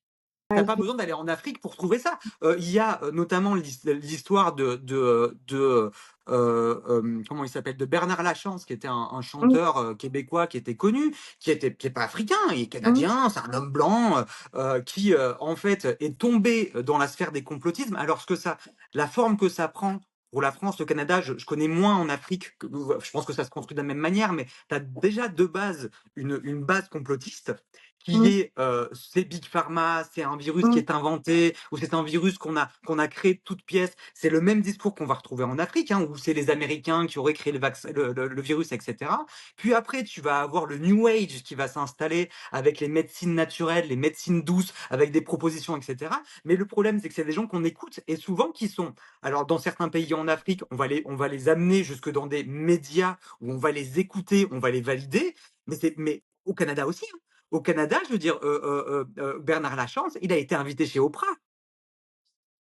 T'as pas besoin d'aller en Afrique pour trouver ça. Il y a notamment l'histoire comment il s'appelle, de Bernard Lachance, qui était un Oui. chanteur québécois qui était connu, qui est pas africain, il est Mhm. canadien, c'est un homme blanc qui en fait est tombé dans la sphère des complotismes. Alors la forme que ça prend pour la France, le Canada, je connais moins en Afrique, je pense que ça se construit de la même manière, mais tu as déjà de base une base complotiste qui Mmh, est c'est Big Pharma, c'est un virus qui mmh, est inventé, ou c'est un virus qu'on a créé de toutes pièces. C'est le même discours qu'on va retrouver en Afrique, hein, où c'est les Américains qui auraient créé le virus, etc. Puis après, tu vas avoir le New Age qui va s'installer avec les médecines naturelles, les médecines douces, avec des propositions, etc. Mais le problème, c'est que c'est des gens qu'on écoute et souvent qui sont, alors dans certains pays en Afrique, on va les amener jusque dans des médias où on va les écouter, on va les valider, mais au Canada aussi, hein. Au Canada, je veux dire, Bernard Lachance, il a été invité chez Oprah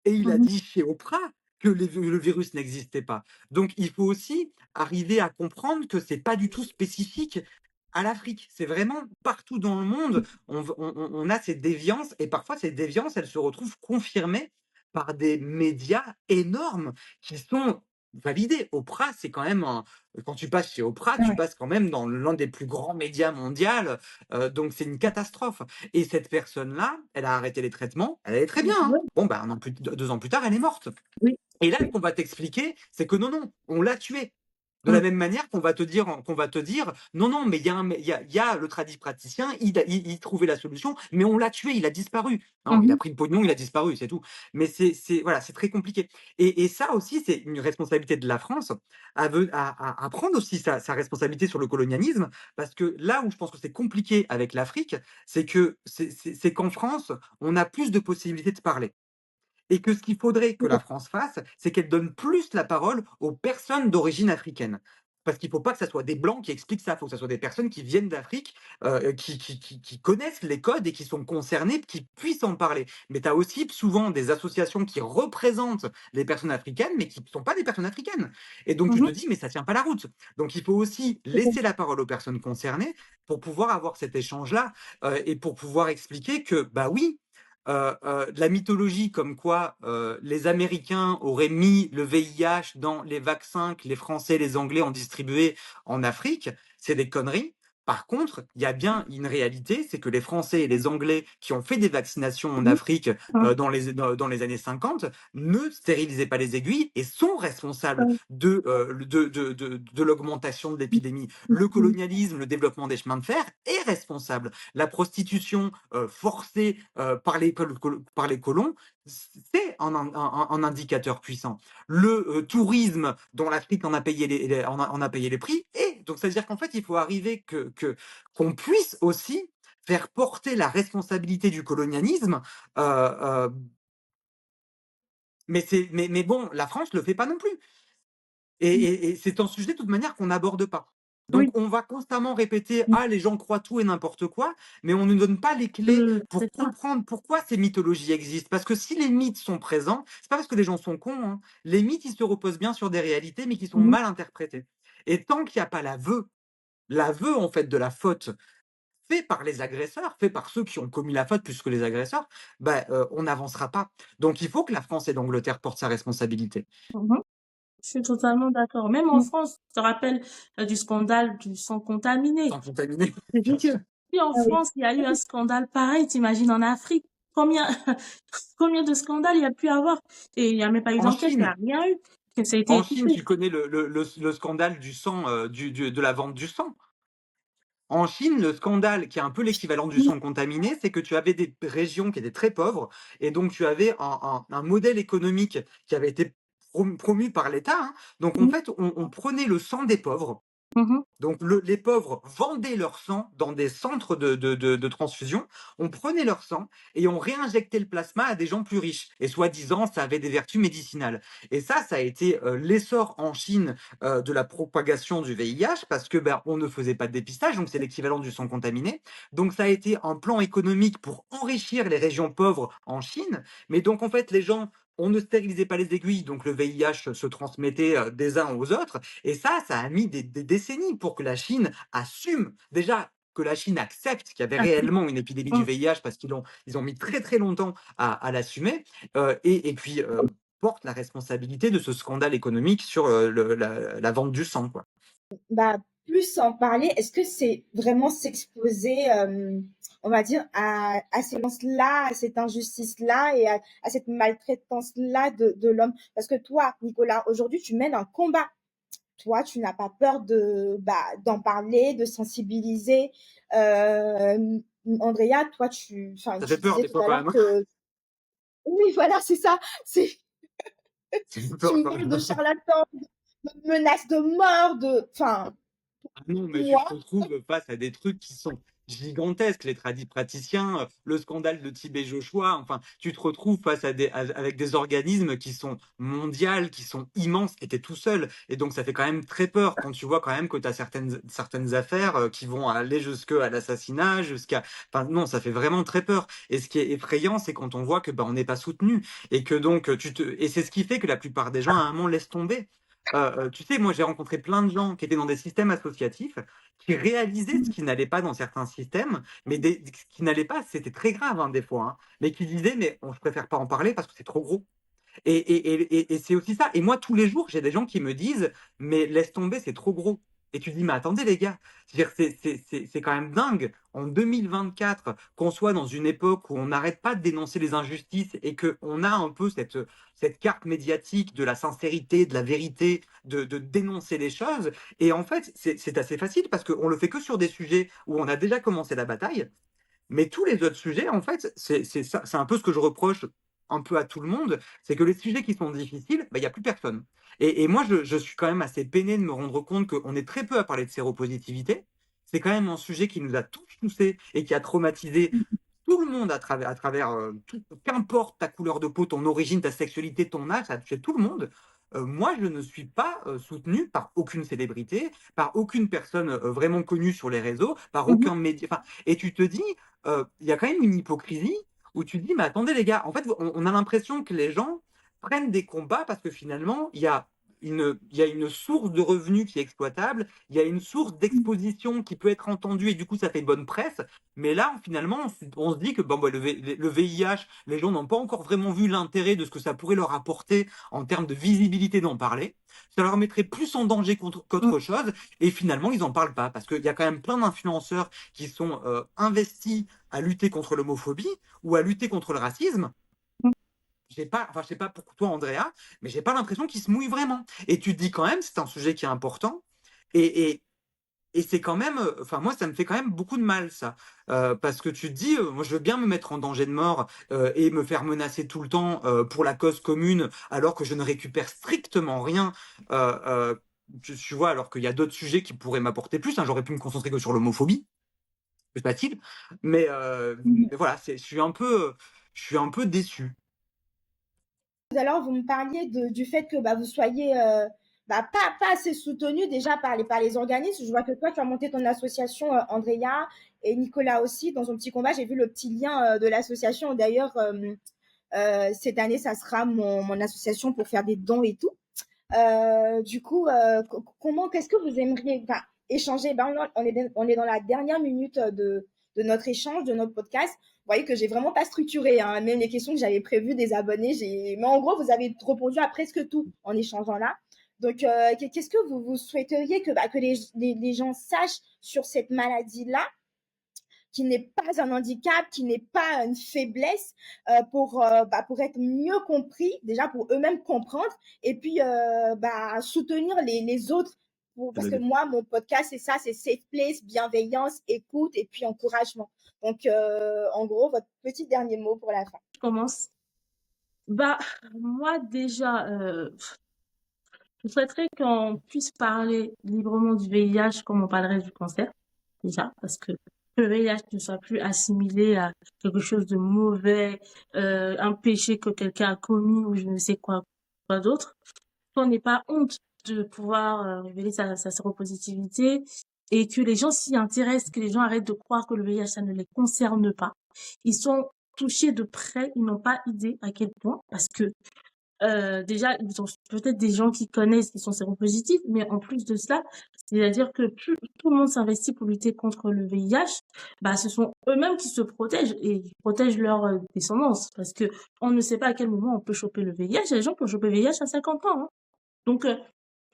et il a mmh dit chez Oprah que le virus n'existait pas. Donc il faut aussi arriver à comprendre que c'est pas du tout spécifique à l'Afrique. C'est vraiment partout dans le monde, on a ces déviances et parfois ces déviances, elles se retrouvent confirmées par des médias énormes qui sont validés. Oprah, c'est quand même quand tu passes chez Oprah, tu ouais. passes quand même dans l'un des plus grands médias mondiaux, donc c'est une catastrophe et cette personne-là, elle a arrêté les traitements, elle allait très bien, hein. Ouais, Bon, bah, 1 an plus 2 ans plus tard, elle est morte. oui, Et là, ce qu'on va t'expliquer, c'est que non, non, on l'a tué. De la mmh, même manière qu'on va te dire: «Non, non, mais il y a un mé il y a le tradipraticien, il trouvait la solution, mais on l'a tué, il a disparu». Non, il a mmh pris le pognon, il a disparu, c'est tout. Mais c'est voilà, c'est très compliqué. Et ça aussi, c'est une responsabilité de la France à prendre aussi sa responsabilité sur le colonialisme, parce que là où je pense que c'est compliqué avec l'Afrique, c'est qu'en France, on a plus de possibilités de parler. Et que ce qu'il faudrait que la France fasse, c'est qu'elle donne plus la parole aux personnes d'origine africaine. Parce qu'il ne faut pas que ça soit des blancs qui expliquent ça, il faut que ça soit des personnes qui viennent d'Afrique, qui connaissent les codes et qui sont concernées, qui puissent en parler. Mais tu as aussi souvent des associations qui représentent les personnes africaines, mais qui ne sont pas des personnes africaines. Et donc tu mmh te dis, mais ça ne tient pas la route. Donc il faut aussi laisser la parole aux personnes concernées pour pouvoir avoir cet échange-là, et pour pouvoir expliquer que, bah oui, de la mythologie comme quoi, les Américains auraient mis le VIH dans les vaccins que les Français, les Anglais ont distribués en Afrique, c'est des conneries. Par contre, il y a bien une réalité, c'est que les Français et les Anglais qui ont fait des vaccinations en mmh, Afrique, mmh, dans les années 50 ne stérilisaient pas les aiguilles et sont responsables de l'augmentation de l'épidémie. Le mmh, colonialisme, le développement des chemins de fer est responsable. La prostitution forcée par les colons, c'est un indicateur puissant. Le tourisme dont l'Afrique en a payé les prix, et donc ça veut dire qu'en fait, il faut arriver qu'on puisse aussi faire porter la responsabilité du colonialisme. euh, euh, mais bon, la France ne le fait pas non plus. Et c'est un sujet de toute manière qu'on n'aborde pas. oui, Donc on va constamment répéter: mmh, «Ah, les gens croient tout et n'importe quoi», mais on ne nous donne pas les clés pour c'est ça. comprendre pourquoi ces mythologies existent. Parce que si les mythes sont présents, c'est pas parce que les gens sont cons, hein. Les mythes, ils se reposent bien sur des réalités, mais qui sont Mmh mal interprétées. Et tant qu'il n'y a pas l'aveu en fait de la faute fait par les agresseurs, fait par ceux qui ont commis la faute plus que les agresseurs, bah, on n'avancera pas. Donc il faut que la France et l'Angleterre portent sa responsabilité. Mmh. Je suis totalement d'accord. Même en Mm. France, tu te rappelles, du scandale du sang contaminé. Sans contaminer, Je bien dis que sûr. si en Ah oui. France, il y a eu un scandale pareil, tu imagines en Afrique, combien combien de scandales il y a pu avoir? Et il y a même pas eu En d'enquête, il y a Chine, rien eu, que ça a été En Chine, étouffé. tu connais le scandale du sang, de la vente du sang. En Chine, le scandale qui est un peu l'équivalent du Mmh, sang contaminé, c'est que tu avais des régions qui étaient très pauvres et donc tu avais un modèle économique qui avait été promu par l'État, hein. Donc en mmh, fait, on prenait le sang des pauvres, mmh donc les pauvres vendaient leur sang dans des centres de transfusion. On prenait leur sang et on réinjectait le plasma à des gens plus riches. Et soi-disant, ça avait des vertus médicinales. Et ça a été l'essor en Chine de la propagation du VIH parce que ben, on ne faisait pas de dépistage, donc c'est l'équivalent du sang contaminé. Donc ça a été un plan économique pour enrichir les régions pauvres en Chine. Mais donc en fait, les gens on ne stérilisait pas les aiguilles, donc le VIH se transmettait des uns aux autres. Et ça a mis des décennies pour que la Chine assume, déjà que la Chine accepte qu'il y avait réellement une épidémie du mmh. VIH parce qu'ils ont mis très très longtemps à l'assumer, et puis porte la responsabilité de ce scandale économique sur la vente du sang, quoi. Bah, plus en parler, est-ce que c'est vraiment s'exposer, on va dire, à ces violences-là, à cette injustice-là et à cette maltraitance-là de l'homme. Parce que toi, Nicolas, aujourd'hui, tu mènes un combat. Toi, tu n'as pas peur d'en parler, de sensibiliser. Andrea, toi, enfin, Ça tu fait peur disais des tout fois à quand l'heure même. que, oui, voilà, c'est ça. Ça fait Tu peur me quand parles de même. charlatans, de menaces de mort, enfin, Ah non, mais tu moi, te retrouves face à des trucs qui sont gigantesques, les praticiens, le scandale de Tibet Joshua, enfin, tu te retrouves face avec des organismes qui sont mondiaux, qui sont immenses, et t'es tout seul. Et donc, ça fait quand même très peur quand tu vois quand même que tu as certaines affaires qui vont aller jusqu'à l'assassinat, enfin, non, ça fait vraiment très peur. Et ce qui est effrayant, c'est quand on voit que, on n'est pas soutenu, et que donc, et c'est ce qui fait que la plupart des gens, à un moment, laissent tomber. Tu sais, moi j'ai rencontré plein de gens qui étaient dans des systèmes associatifs, qui réalisaient ce qui n'allait pas dans certains systèmes, mais ce qui n'allait pas, c'était très grave des fois, mais qui disaient, mais je préfère pas en parler parce que c'est trop gros. Et c'est aussi ça. Et moi, tous les jours, j'ai des gens qui me disent, mais laisse tomber, c'est trop gros. Et tu dis, mais attendez, les gars, c'est quand même dingue, en 2024, qu'on soit dans une époque où on n'arrête pas de dénoncer les injustices et qu'on a un peu cette carte médiatique de la sincérité, de la vérité, de dénoncer les choses. Et en fait, c'est assez facile parce qu'on le fait que sur des sujets où on a déjà commencé la bataille. Mais tous les autres sujets, en fait, c'est un peu ce que je reproche un peu à tout le monde, c'est que les sujets qui sont difficiles, il n'y a plus personne. Et moi, je suis quand même assez peiné de me rendre compte qu'on est très peu à parler de séropositivité. C'est quand même un sujet qui nous a tous touchés et qui a traumatisé tout le monde à travers qu'importe ta couleur de peau, ton origine, ta sexualité, ton âge, ça a touché tout le monde. Moi, je ne suis pas soutenu par aucune célébrité, par aucune personne vraiment connue sur les réseaux, par Mhm. aucun média. Enfin, et tu te dis, il y a quand même une hypocrisie où tu te dis, mais attendez les gars, en fait, on a l'impression que les gens prennent des combats parce que finalement, il y a une source de revenus qui est exploitable, il y a une source d'exposition qui peut être entendue et du coup, ça fait bonne presse. Mais là, finalement, on se dit que le VIH, les gens n'ont pas encore vraiment vu l'intérêt de ce que ça pourrait leur apporter en termes de visibilité d'en parler. Ça leur mettrait plus en danger qu'autre chose. Et finalement, ils n'en parlent pas parce qu'il y a quand même plein d'influenceurs qui sont investis à lutter contre l'homophobie ou à lutter contre le racisme. Enfin, je sais pas pour toi, Andrea, mais j'ai pas l'impression qu'ils se mouillent vraiment. Et tu te dis quand même, c'est un sujet qui est important. Et, et c'est quand même, enfin moi, ça me fait quand même beaucoup de mal, ça. Parce que tu te dis, moi, je veux bien me mettre en danger de mort et me faire menacer tout le temps pour la cause commune, alors que je ne récupère strictement rien. Euh, euh, tu vois, alors qu'il y a d'autres sujets qui pourraient m'apporter plus. J'aurais pu me concentrer que sur l'homophobie, c'est facile. Mais voilà, je suis un peu déçu. tout à l'heure, vous me parliez du fait que vous soyez pas assez soutenu déjà par les organismes. Je vois que toi, tu as monté ton association, Andrea, et Nicolas aussi, dans un petit combat. J'ai vu le petit lien de l'association. D'ailleurs, cette année, ça sera mon association pour faire des dons et tout. Du coup, qu'est-ce que vous aimeriez échanger? On est dans la dernière minute de notre échange, de notre podcast. Vous voyez que j'ai vraiment pas structuré, hein, même les questions que j'avais prévues des abonnés. Mais en gros, vous avez répondu à presque tout en échangeant là. Donc, qu'est-ce que vous souhaiteriez que les gens sachent sur cette maladie-là, qui n'est pas un handicap, qui n'est pas une faiblesse, pour être mieux compris, déjà pour eux-mêmes comprendre, et puis soutenir les autres. Parce que moi, mon podcast, c'est ça, c'est safe place, bienveillance, écoute et puis encouragement. Donc, en gros, votre petit dernier mot pour la fin. Je commence. Bah, moi déjà, je souhaiterais qu'on puisse parler librement du VIH comme on parlerait du cancer, déjà, parce que le VIH ne soit plus assimilé à quelque chose de mauvais, un péché que quelqu'un a commis ou je ne sais quoi d'autre. Qu'on n'ait pas honte de pouvoir révéler sa séropositivité et que les gens s'y intéressent, que les gens arrêtent de croire que le VIH, ça ne les concerne pas. Ils sont touchés de près, ils n'ont pas idée à quel point, parce que déjà, ils ont peut-être des gens qui connaissent qui sont séropositifs, mais en plus de cela, c'est-à-dire que plus tout le monde s'investit pour lutter contre le VIH, ce sont eux-mêmes qui se protègent et qui protègent leur descendance, parce que on ne sait pas à quel moment on peut choper le VIH. Il y a des gens qui ont chopé le VIH à 50 ans, hein. Donc,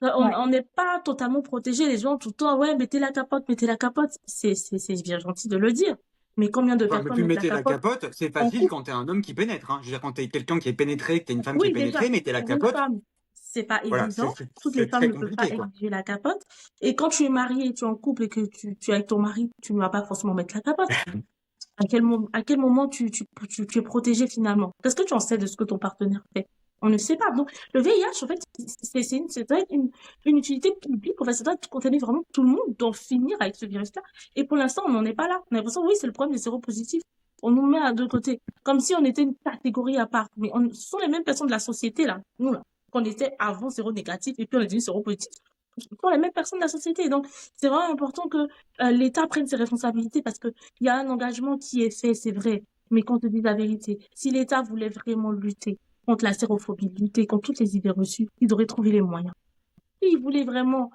Ouais. on n'est pas totalement protégé. Les gens tout le temps, ouais, mettez la capote, mettez la capote. C'est bien gentil de le dire. Mais combien de Enfin, mais personnes puis mettent la mettez la capote capote, c'est en facile couple? quand t'es un homme qui pénètre, hein. Je veux dire, quand t'es quelqu'un qui est pénétré, que t'es une femme qui est Oui, déjà, pénétrée, mettez la pour une capote. femme, c'est pas Voilà, évident. Toutes les c'est femmes très ne peuvent pas compliqué, quoi. exiger la capote. Et quand tu es marié, tu es en couple et que tu es avec ton mari, tu ne vas pas forcément mettre la capote. À quel moment tu es protégé finalement? Qu'est-ce que tu en sais de ce que ton partenaire fait? On ne sait pas. Donc, le VIH, en fait, c'est doit être une utilité publique. En fait, ça doit concerner vraiment tout le monde, d'en finir avec ce virus-là. Et pour l'instant, on n'en est pas là. On a l'impression, oui, c'est le problème des séropositifs. On nous met à deux côtés. Comme si on était une catégorie à part. Mais ce sont les mêmes personnes de la société, là. Nous, là. Qu'on était avant séronégatif et puis on est devenu séropositif. Ce sont les mêmes personnes de la société. Donc, c'est vraiment important que l'État prenne ses responsabilités parce que il y a un engagement qui est fait, c'est vrai, mais qu'on te dise la vérité. Si l'État voulait vraiment lutter contre la sérophobie, lutter contre toutes les idées reçues, il aurait trouvé les moyens. S'il voulait vraiment,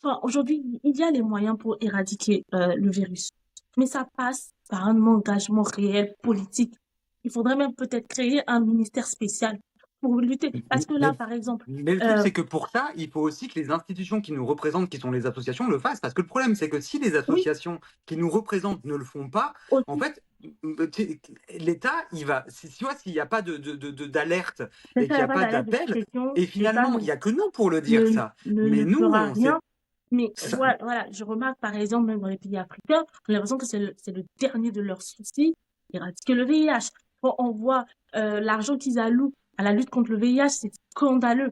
enfin, aujourd'hui, il y a les moyens pour éradiquer le virus. Mais ça passe par un engagement réel politique. Il faudrait même peut-être créer un ministère spécial pour lutter. Parce que là, Mais, par exemple, mais le truc, euh, c'est que pour ça, il faut aussi que les institutions qui nous représentent, qui sont les associations, le fassent. Parce que le problème, c'est que si les oui, associations qui nous représentent ne le font pas, en aussi, fait, l'État, il va. Tu vois, s'il n'y a pas d'alerte c'est et ça, qu'il il n'y n'y a a pas pas d'alerte de d'appel, succession, et l'État finalement, il n'y a que nous pour le dire, ça. Mais ne nous, fera on sait. rien. Mais Ça- voilà, je remarque par exemple, même dans les pays africains, on a l'impression que c'est le dernier de leurs soucis, éradiquer le VIH. Quand on voit l'argent qu'ils allouent à la lutte contre le VIH, c'est scandaleux.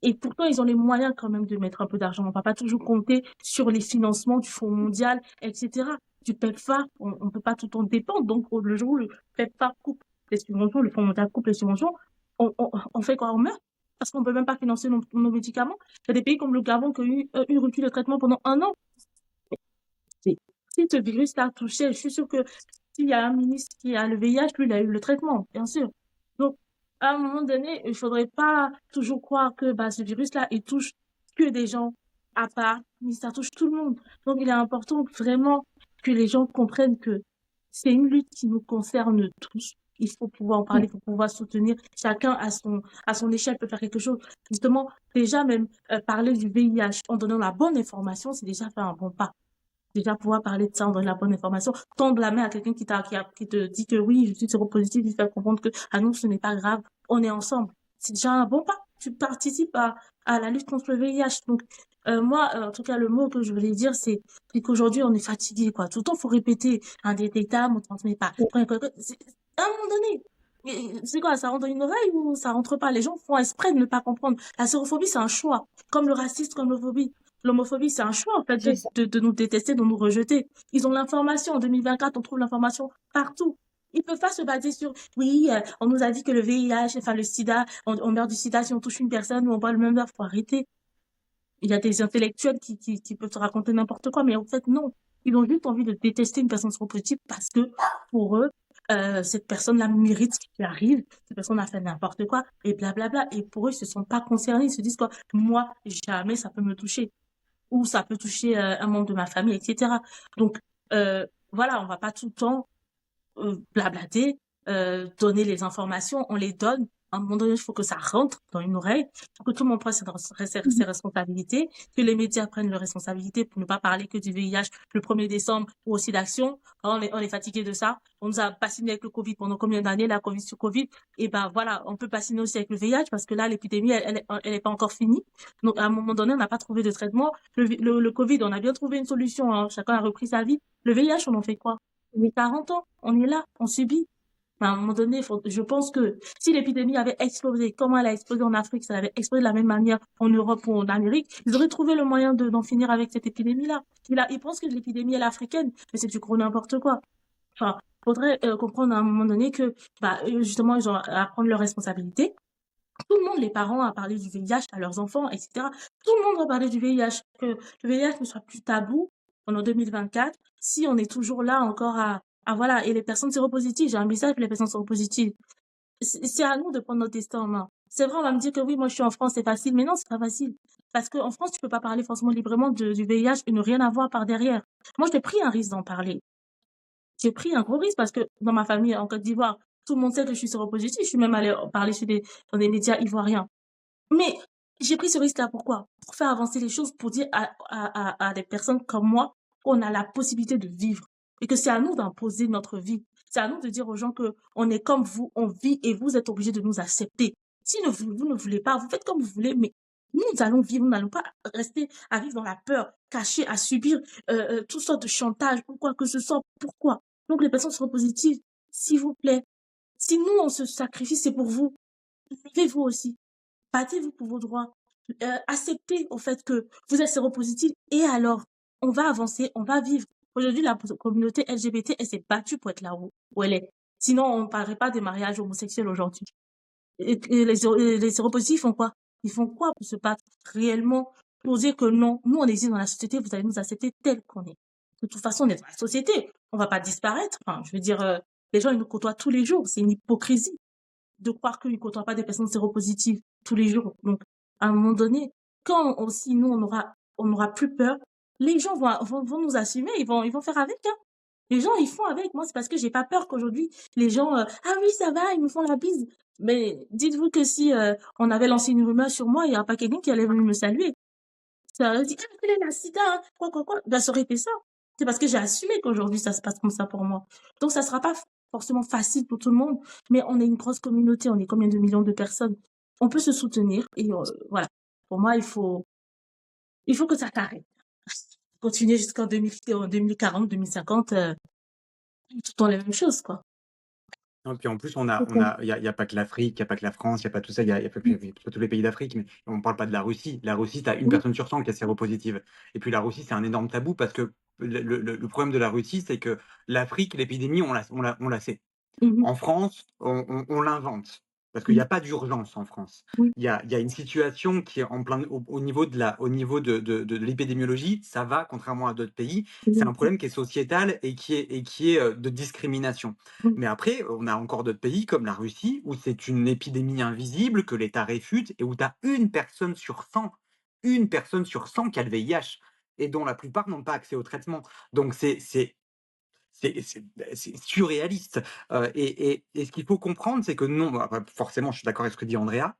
Et pourtant, ils ont les moyens quand même de mettre un peu d'argent. On va pas toujours compter sur les financements du Fonds mondial, etc. Du PEPFAR, on ne peut pas tout en dépendre. Donc, le jour où le PEPFAR coupe les subventions, le Fonds mondial coupe les subventions, on fait quoi? On meurt? Parce qu'on peut même pas financer nos médicaments. Il y a des pays comme le Gabon qui ont eu une rupture de traitement pendant 1 an. Si ce virus t'a touché, je suis sûre que s'il y a un ministre qui a le VIH, lui, il a eu le traitement, bien sûr. Donc, à un moment donné, il faudrait pas toujours croire que bah, ce virus-là, il touche que des gens à part, mais ça touche tout le monde. Donc, il est important vraiment que les gens comprennent que c'est une lutte qui nous concerne tous. Il faut pouvoir en parler, il faut pouvoir soutenir. Chacun à son échelle peut faire quelque chose. Justement, déjà même parler du VIH en donnant la bonne information, c'est déjà faire un bon pas. Déjà pouvoir parler de ça, en donner la bonne information, tendre la main à quelqu'un qui te dit que oui, je suis séropositif, lui faire comprendre que, ah non, ce n'est pas grave, on est ensemble. C'est déjà un bon pas. Tu participes à la lutte contre le VIH. Donc, moi, en tout cas, le mot que je voulais dire, c'est qu'aujourd'hui, on est fatigué, quoi. Tout le temps, faut répéter, indétectable, on transmet pas. À un moment donné, c'est quoi, ça rentre dans une oreille ou ça rentre pas? Les gens font exprès de ne pas comprendre. La sérophobie, c'est un choix. Comme le racisme, comme l'homophobie. L'homophobie, c'est un choix, en fait, C'est ça. de nous détester, de nous rejeter. Ils ont l'information. En 2024, on trouve l'information partout. Ils peuvent pas se baser sur, oui, on nous a dit que le VIH, enfin le sida, on meurt du sida si on touche une personne ou on boit le même verre. Faut arrêter. Il y a des intellectuels qui peuvent te raconter n'importe quoi, mais en fait, non. Ils ont juste envie de détester une personne séropositive parce que, pour eux, cette personne-là mérite ce qui lui arrive, cette personne a fait n'importe quoi, et blablabla. Et pour eux, ils se sentent pas concernés. Ils se disent quoi, moi, jamais ça peut me toucher ou ça peut toucher un membre de ma famille, etc. Donc, voilà, on va pas tout le temps blablater, donner les informations, on les donne. À un moment donné, il faut que ça rentre dans une oreille, il faut que tout le monde prenne ses responsabilités, que les médias prennent leurs responsabilités pour ne pas parler que du VIH le 1er décembre ou aussi d'action. On est fatigué de ça. On nous a bassiné avec le Covid pendant combien d'années, la Covid sur Covid. Et ben voilà, on peut bassiner aussi avec le VIH parce que là, l'épidémie, elle est pas encore finie. Donc, à un moment donné, on n'a pas trouvé de traitement. Le Covid, on a bien trouvé une solution, hein. Chacun a repris sa vie. Le VIH, on en fait quoi? Oui, 40 ans, on est là, on subit. Mais à un moment donné, je pense que si l'épidémie avait explosé, comme elle a explosé en Afrique, ça avait explosé de la même manière en Europe ou en Amérique, ils auraient trouvé le moyen d'en finir avec cette épidémie-là. Ils pensent que l'épidémie est africaine, mais c'est du gros n'importe quoi. Enfin, faudrait comprendre à un moment donné que, bah, justement, ils ont à prendre leurs responsabilités. Tout le monde, les parents, a parlé du VIH à leurs enfants, etc. Tout le monde a parlé du VIH, que le VIH ne soit plus tabou en 2024. Si on est toujours là encore voilà, et les personnes séropositives, j'ai un message pour les personnes séropositives. C'est à nous de prendre notre destin en main. C'est vrai, on va me dire que oui, moi je suis en France, c'est facile, mais non, c'est pas facile. Parce qu'en France, tu peux pas parler forcément librement du VIH et ne rien avoir par derrière. Moi, j'ai pris un risque d'en parler. J'ai pris un gros risque parce que dans ma famille, en Côte d'Ivoire, tout le monde sait que je suis séropositive. Je suis même allée parler dans des médias ivoiriens. Mais j'ai pris ce risque-là, pourquoi? Pour faire avancer les choses, pour dire à des personnes comme moi qu'on a la possibilité de vivre. et que c'est à nous d'imposer notre vie. C'est à nous de dire aux gens que on est comme vous, on vit et vous êtes obligés de nous accepter. Si vous ne voulez pas, vous faites comme vous voulez, mais nous allons vivre, nous n'allons pas rester à vivre dans la peur, cachés, à subir toutes sortes de chantage ou quoi que ce soit. Pourquoi? Donc les personnes positives, s'il vous plaît. Si nous, on se sacrifie, c'est pour vous. Levez-vous aussi. Battez-vous pour vos droits. Acceptez au fait que vous êtes séropositif et alors, on va avancer, on va vivre. Aujourd'hui, la communauté LGBT, elle s'est battue pour être là où elle est. Sinon, on ne parlerait pas des mariages homosexuels aujourd'hui. Et les séropositifs font quoi? Ils font quoi pour se battre réellement, pour dire que non, nous, on existe dans la société, vous allez nous accepter tel qu'on est. De toute façon, on est dans la société. On va pas disparaître. Enfin, je veux dire, les gens, ils nous côtoient tous les jours. C'est une hypocrisie de croire qu'ils ne côtoient pas des personnes séropositives tous les jours. Donc, à un moment donné, quand aussi nous, on aura plus peur, les gens vont nous assumer, ils vont faire avec, hein. Les gens, ils font avec. Moi, c'est parce que j'ai pas peur qu'aujourd'hui, les gens, ah oui, ça va, ils me font la bise. Mais dites-vous que si on avait lancé une rumeur sur moi, il y a pas quelqu'un qui allait venir me saluer. Ça aurait dit, ah, elle est la sida, hein, quoi. Ben, ça aurait été ça. C'est parce que j'ai assumé qu'aujourd'hui, ça se passe comme ça pour moi. Donc, ça sera pas forcément facile pour tout le monde, mais on est une grosse communauté, on est combien de millions de personnes. On peut se soutenir et voilà. Pour moi, il faut que ça t'arrête. Continuer jusqu'en 2040, 2050, tout le temps les mêmes choses, quoi. Non, puis en plus, C'est ça. il y a pas que l'Afrique, il y a pas que la France, il y a pas tout ça, il y a pas que tous les pays d'Afrique, mais on parle pas de la Russie. La Russie, tu as une Oui. personne sur 100 qui est séropositive. Et puis la Russie, c'est un énorme tabou parce que le problème de la Russie, c'est que l'Afrique, l'épidémie, on la sait. Mhm. En France, on l'invente parce qu'il n'y Mhm. a pas d'urgence en France. Oui. Il y a une situation qui est en plein au niveau de l'épidémiologie, ça va, contrairement à d'autres pays. C'est un problème qui est sociétal et qui est de discrimination. Mhm. Mais après, on a encore d'autres pays comme la Russie où c'est une épidémie invisible que l'État réfute et où tu as une personne sur 100 qui a le VIH et dont la plupart n'ont pas accès au traitement. Donc c'est surréaliste. Et ce qu'il faut comprendre, c'est que non, bah, forcément, je suis d'accord avec ce que dit Andrea.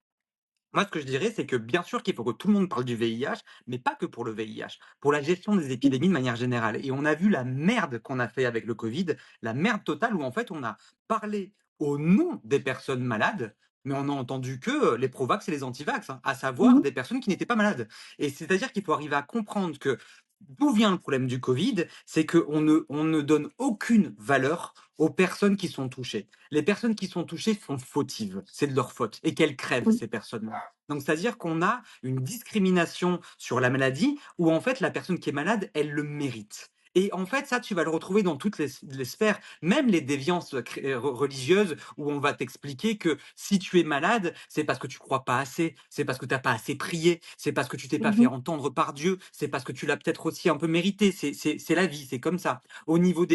Moi, ce que je dirais, c'est que bien sûr qu'il faut que tout le monde parle du VIH, mais pas que pour le VIH, pour la gestion des épidémies de manière générale. Et on a vu la merde qu'on a fait avec le Covid, la merde totale où en fait on a parlé au nom des personnes malades, mais on n'a entendu que les pro-vax et les anti-vax, hein, à savoir Mhm. des personnes qui n'étaient pas malades. Et c'est-à-dire qu'il faut arriver à comprendre que d'où vient le problème du Covid, c'est on ne donne aucune valeur aux personnes qui sont touchées. Les personnes qui sont touchées sont fautives, c'est de leur faute, et qu'elles crèvent, Oui. ces personnes-là. Donc, c'est-à-dire qu'on a une discrimination sur la maladie où, en fait, la personne qui est malade, elle le mérite. Et en fait, ça, tu vas le retrouver dans toutes les sphères, même les déviances religieuses, où on va t'expliquer que si tu es malade, c'est parce que tu crois pas assez, c'est parce que tu n'as pas assez prié, c'est parce que tu t'es pas fait Mhm. entendre par Dieu, c'est parce que tu l'as peut-être aussi un peu mérité. C'est la vie, c'est comme ça. Au niveau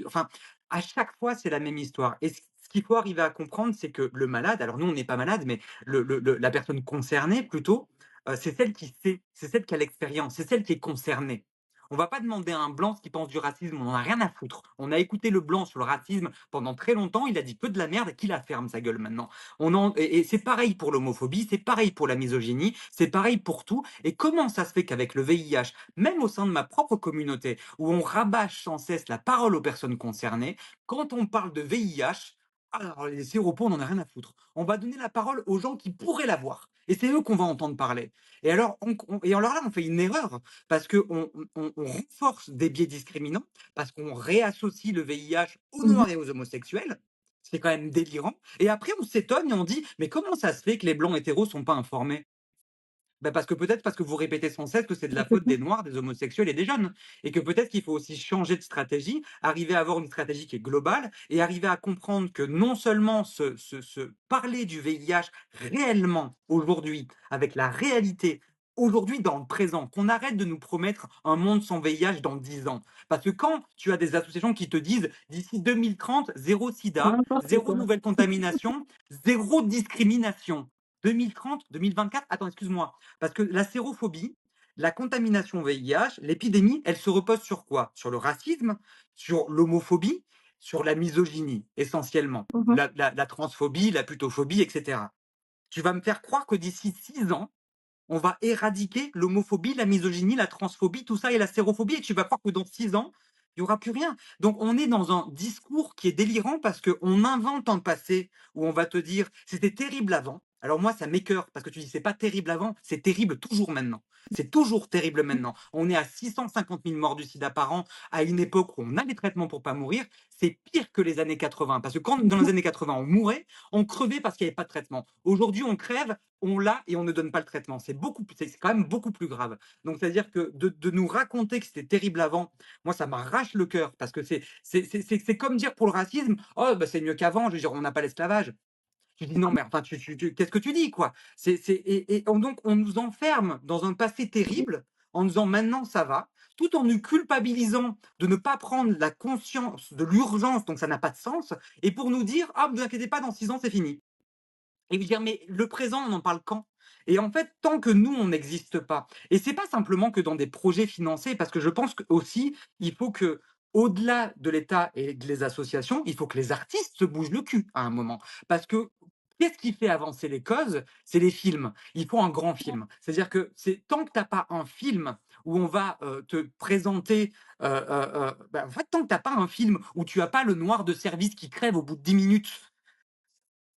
enfin, à chaque fois, c'est la même histoire. Et ce qu'il faut arriver à comprendre, c'est que le malade, alors nous, on n'est pas malade, mais la personne concernée, plutôt, c'est celle qui sait, c'est celle qui a l'expérience, c'est celle qui est concernée. On va pas demander à un blanc ce qu'il pense du racisme, on n'en a rien à foutre. On a écouté le blanc sur le racisme pendant très longtemps, il a dit que de la merde, qu'il la ferme sa gueule maintenant. Et c'est pareil pour l'homophobie, c'est pareil pour la misogynie, c'est pareil pour tout. Et comment ça se fait qu'avec le VIH, même au sein de ma propre communauté, où on rabâche sans cesse la parole aux personnes concernées, quand on parle de VIH, alors les séropos, on n'en a rien à foutre. On va donner la parole aux gens qui pourraient l'avoir. Et c'est eux qu'on va entendre parler. Et alors, alors là, on fait une erreur parce qu'on renforce des biais discriminants, parce qu'on réassocie le VIH aux Mhm. noirs et aux homosexuels. C'est quand même délirant. Et après, on s'étonne et on dit, mais comment ça se fait que les blancs hétéros sont pas informés? Bah, parce que vous répétez sans cesse que c'est de la C'est faute ça. des noirs, des homosexuels et des jeunes. Et que peut-être qu'il faut aussi changer de stratégie, arriver à avoir une stratégie qui est globale et arriver à comprendre que non seulement se parler du VIH réellement aujourd'hui, avec la réalité aujourd'hui dans le présent, qu'on arrête de nous promettre un monde sans VIH dans 10 ans. Parce que quand tu as des associations qui te disent d'ici 2030, zéro sida, N'importe zéro quoi. nouvelle contamination, zéro discrimination. 2030, 2024, attends, excuse-moi. Parce que la sérophobie, la contamination VIH, l'épidémie, elle se repose sur quoi? Sur le racisme, sur l'homophobie, sur la misogynie, essentiellement. Mhm. La transphobie, la putophobie, etc. Tu vas me faire croire que d'ici 6 ans, on va éradiquer l'homophobie, la misogynie, la transphobie, tout ça et la sérophobie, et tu vas croire que dans 6 ans, Il y aura plus rien. Donc on est dans un discours qui est délirant parce qu'on invente un passé où on va te dire: «C'était terrible avant». Alors moi, ça m'écoeure parce que tu dis: «C'est pas terrible avant», c'est terrible toujours maintenant. C'est toujours terrible maintenant. On est à 650 000 morts du sida par an à une époque où on a les traitements pour pas mourir. C'est pire que les années 80 parce que quand dans les années 80 on mourait, on crevait parce qu'il y avait pas de traitement. Aujourd'hui, on crève, on l'a et on ne donne pas le traitement. C'est quand même beaucoup plus grave. Donc c'est-à-dire que de nous raconter que c'était terrible avant, moi ça m'arrache le cœur parce que c'est comme dire pour le racisme: «Oh bah, c'est mieux qu'avant», je veux dire on n'a pas l'esclavage. Je dis: «Non mais enfin qu'est-ce que tu dis quoi?» Donc on nous enferme dans un passé terrible en nous disant: «Maintenant ça va», tout en nous culpabilisant de ne pas prendre la conscience de l'urgence, donc ça n'a pas de sens et pour nous dire: «Ah vous inquiétez pas, dans 6 ans c'est fini». Et lui dire: «Mais le présent, on en parle quand?» Et en fait, tant que nous, on n'existe pas et c'est pas simplement que dans des projets financés, parce que je pense qu'aussi, il faut que, au-delà de l'État et des associations, il faut que les artistes se bougent le cul à un moment. Parce que qu'est-ce qui fait avancer les causes? C'est les films. Il faut un grand film. C'est-à-dire que c'est tant que tu as pas un film où on va, te présenter, en fait, tant que tu as pas un film où tu as pas le noir de service qui crève au bout de 10 minutes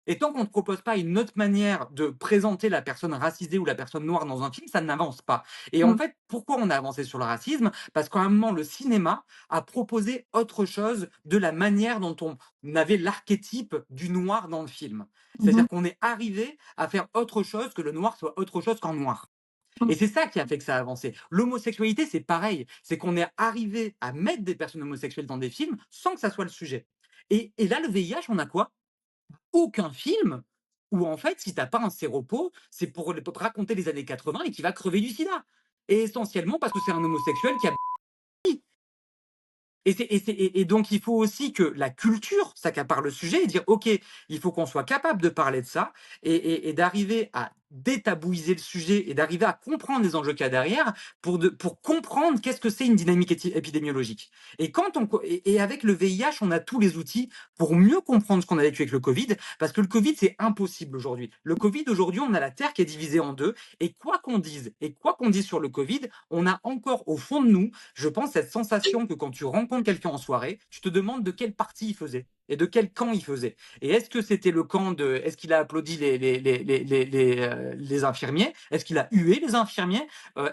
et tant qu'on ne propose pas une autre manière de présenter la personne racisée ou la personne noire dans un film, ça n'avance pas. Et en Mmh. fait, pourquoi on a avancé sur le racisme? Parce qu'à un moment, le cinéma a proposé autre chose de la manière dont on avait l'archétype du noir dans le film. Mmh C'est-à-dire mh. qu'on est arrivé à faire autre chose, que le noir soit autre chose qu'en noir. Mmh. Et c'est ça qui a fait que ça a avancé. L'homosexualité, c'est pareil. C'est qu'on est arrivé à mettre des personnes homosexuelles dans des films sans que ça soit le sujet. Et là, le VIH, on a quoi? Aucun film où en fait, si t'as pas un séropos, c'est pour raconter les années 80 et qui va crever du sida. Et essentiellement parce que c'est un homosexuel qui a et donc, il faut aussi que la culture s'accapare le sujet et dire: «OK, il faut qu'on soit capable de parler de ça et d'arriver à détabouiser le sujet et d'arriver à comprendre les enjeux qu'il y a derrière pour comprendre qu'est-ce que c'est une dynamique épidémiologique». Et quand on co et avec le VIH, on a tous les outils pour mieux comprendre ce qu'on a vécu avec le Covid, parce que le Covid, c'est impossible aujourd'hui. Le Covid, aujourd'hui, on a la Terre qui est divisée en 2 et quoi qu'on dise sur le Covid, on a encore au fond de nous, je pense, cette sensation que quand tu rencontres quelqu'un en soirée, tu te demandes de quelle partie il faisait et de quel camp il faisait. Et est-ce que c'était le camp de, est-ce qu'il a applaudi les infirmiers? Est-ce qu'il a hué les infirmiers?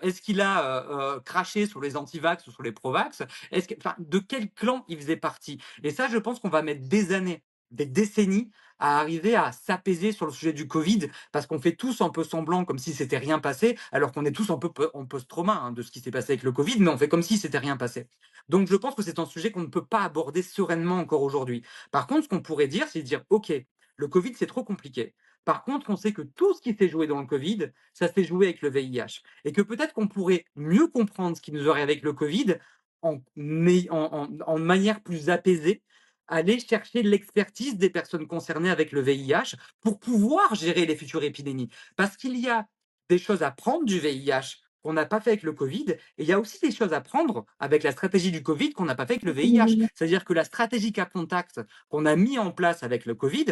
Est-ce qu'il a craché sur les antivax ou sur les provax? Enfin, de quel clan il faisait partie? Et ça, je pense qu'on va mettre des années, des décennies à arriver à s'apaiser sur le sujet du Covid, parce qu'on fait tous un peu semblant comme si c'était rien passé, alors qu'on est tous un peu en post-trauma hein, de ce qui s'est passé avec le Covid, mais on fait comme si c'était rien passé. Donc je pense que c'est un sujet qu'on ne peut pas aborder sereinement encore aujourd'hui. Par contre, ce qu'on pourrait dire, c'est dire, OK, le Covid, c'est trop compliqué. Par contre, on sait que tout ce qui s'est joué dans le Covid, ça s'est joué avec le VIH. Et que peut-être qu'on pourrait mieux comprendre ce qui nous aurait avec le Covid en manière plus apaisée, aller chercher l'expertise des personnes concernées avec le VIH pour pouvoir gérer les futures épidémies. Parce qu'il y a des choses à prendre du VIH qu'on n'a pas fait avec le Covid, et il y a aussi des choses à prendre avec la stratégie du Covid qu'on n'a pas fait avec le VIH. C'est-à-dire que la stratégie cas contact qu'on a mis en place avec le Covid,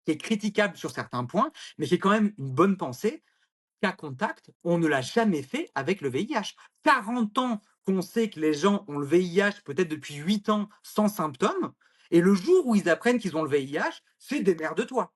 qui est critiquable sur certains points, mais qui est quand même une bonne pensée, cas contact, on ne l'a jamais fait avec le VIH. 40 ans qu'on sait que les gens ont le VIH, peut-être depuis 8 ans, sans symptômes, et le jour où ils apprennent qu'ils ont le VIH, c'est démerde-toi.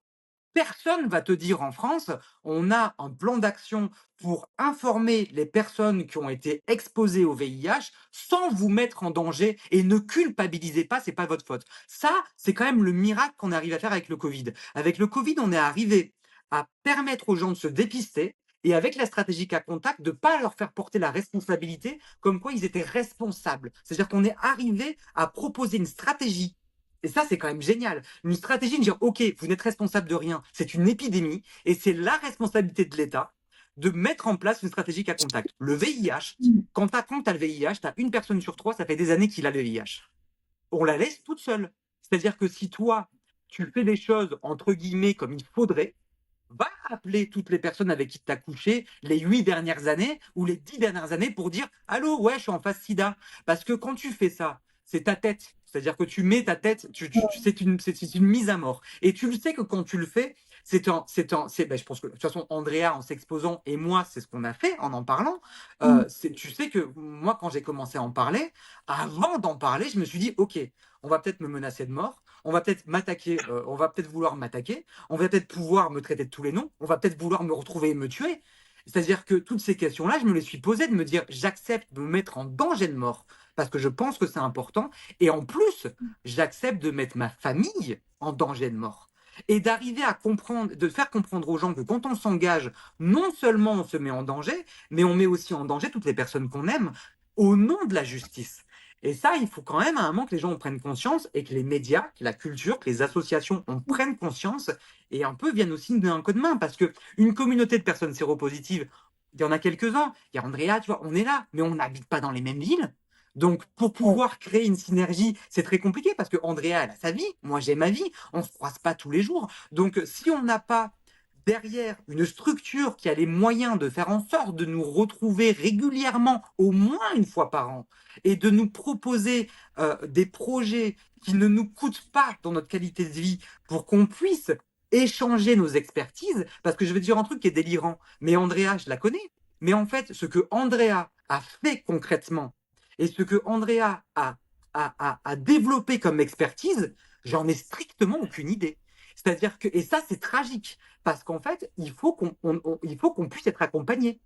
Personne va te dire en France, on a un plan d'action pour informer les personnes qui ont été exposées au VIH sans vous mettre en danger et ne culpabilisez pas, c'est pas votre faute. Ça, c'est quand même le miracle qu'on arrive à faire avec le Covid. Avec le Covid, on est arrivé à permettre aux gens de se dépister et avec la stratégie à contact, de ne pas leur faire porter la responsabilité comme quoi ils étaient responsables. C'est-à-dire qu'on est arrivé à proposer une stratégie. Et ça, c'est quand même génial. Une stratégie de dire, OK, vous n'êtes responsable de rien, c'est une épidémie, et c'est la responsabilité de l'État de mettre en place une stratégie à contact. Le VIH, quand tu as le VIH, tu as une personne sur trois, ça fait des années qu'il a le VIH. On la laisse toute seule. C'est-à-dire que si toi, tu fais des choses, entre guillemets, comme il faudrait, va appeler toutes les personnes avec qui tu as couché les 8 dernières années ou les 10 dernières années pour dire allô, ouais, je suis en phase sida. Parce que quand tu fais ça, c'est ta tête. C'est-à-dire que tu mets ta tête, c'est une mise à mort. Et tu le sais que quand tu le fais, je pense que de toute façon, Andrea, en s'exposant, et moi, c'est ce qu'on a fait en parlant. Tu sais que moi, quand j'ai commencé à en parler, avant d'en parler, je me suis dit, OK, on va peut-être me menacer de mort, on va peut-être m'attaquer, on va peut-être vouloir m'attaquer, on va peut-être pouvoir me traiter de tous les noms, on va peut-être vouloir me retrouver et me tuer. C'est-à-dire que toutes ces questions-là, je me les suis posées de me dire, j'accepte de me mettre en danger de mort parce que je pense que c'est important. Et en plus, j'accepte de mettre ma famille en danger de mort. Et d'arriver à comprendre, de faire comprendre aux gens que quand on s'engage, non seulement on se met en danger, mais on met aussi en danger toutes les personnes qu'on aime au nom de la justice. Et ça, il faut quand même à un moment que les gens en prennent conscience et que les médias, que la culture, que les associations en prennent conscience et un peu viennent aussi nous donner un coup de main. Parce qu'une communauté de personnes séropositives, il y en a quelques-uns. Il y a Andrea, tu vois, on est là, mais on n'habite pas dans les mêmes villes. Donc, pour pouvoir créer une synergie, c'est très compliqué parce que Andrea, elle a sa vie, moi j'ai ma vie, on ne se croise pas tous les jours. Donc, si on n'a pas derrière une structure qui a les moyens de faire en sorte de nous retrouver régulièrement, au moins une fois par an, et de nous proposer des projets qui ne nous coûtent pas dans notre qualité de vie pour qu'on puisse échanger nos expertises, parce que je vais te dire un truc qui est délirant, mais Andrea, je la connais, mais en fait, ce que Andrea a fait concrètement, et ce que Andrea a développé comme expertise, j'en ai strictement aucune idée. C'est-à-dire que, et ça, c'est tragique, parce qu'en fait, il faut qu'on puisse être accompagné.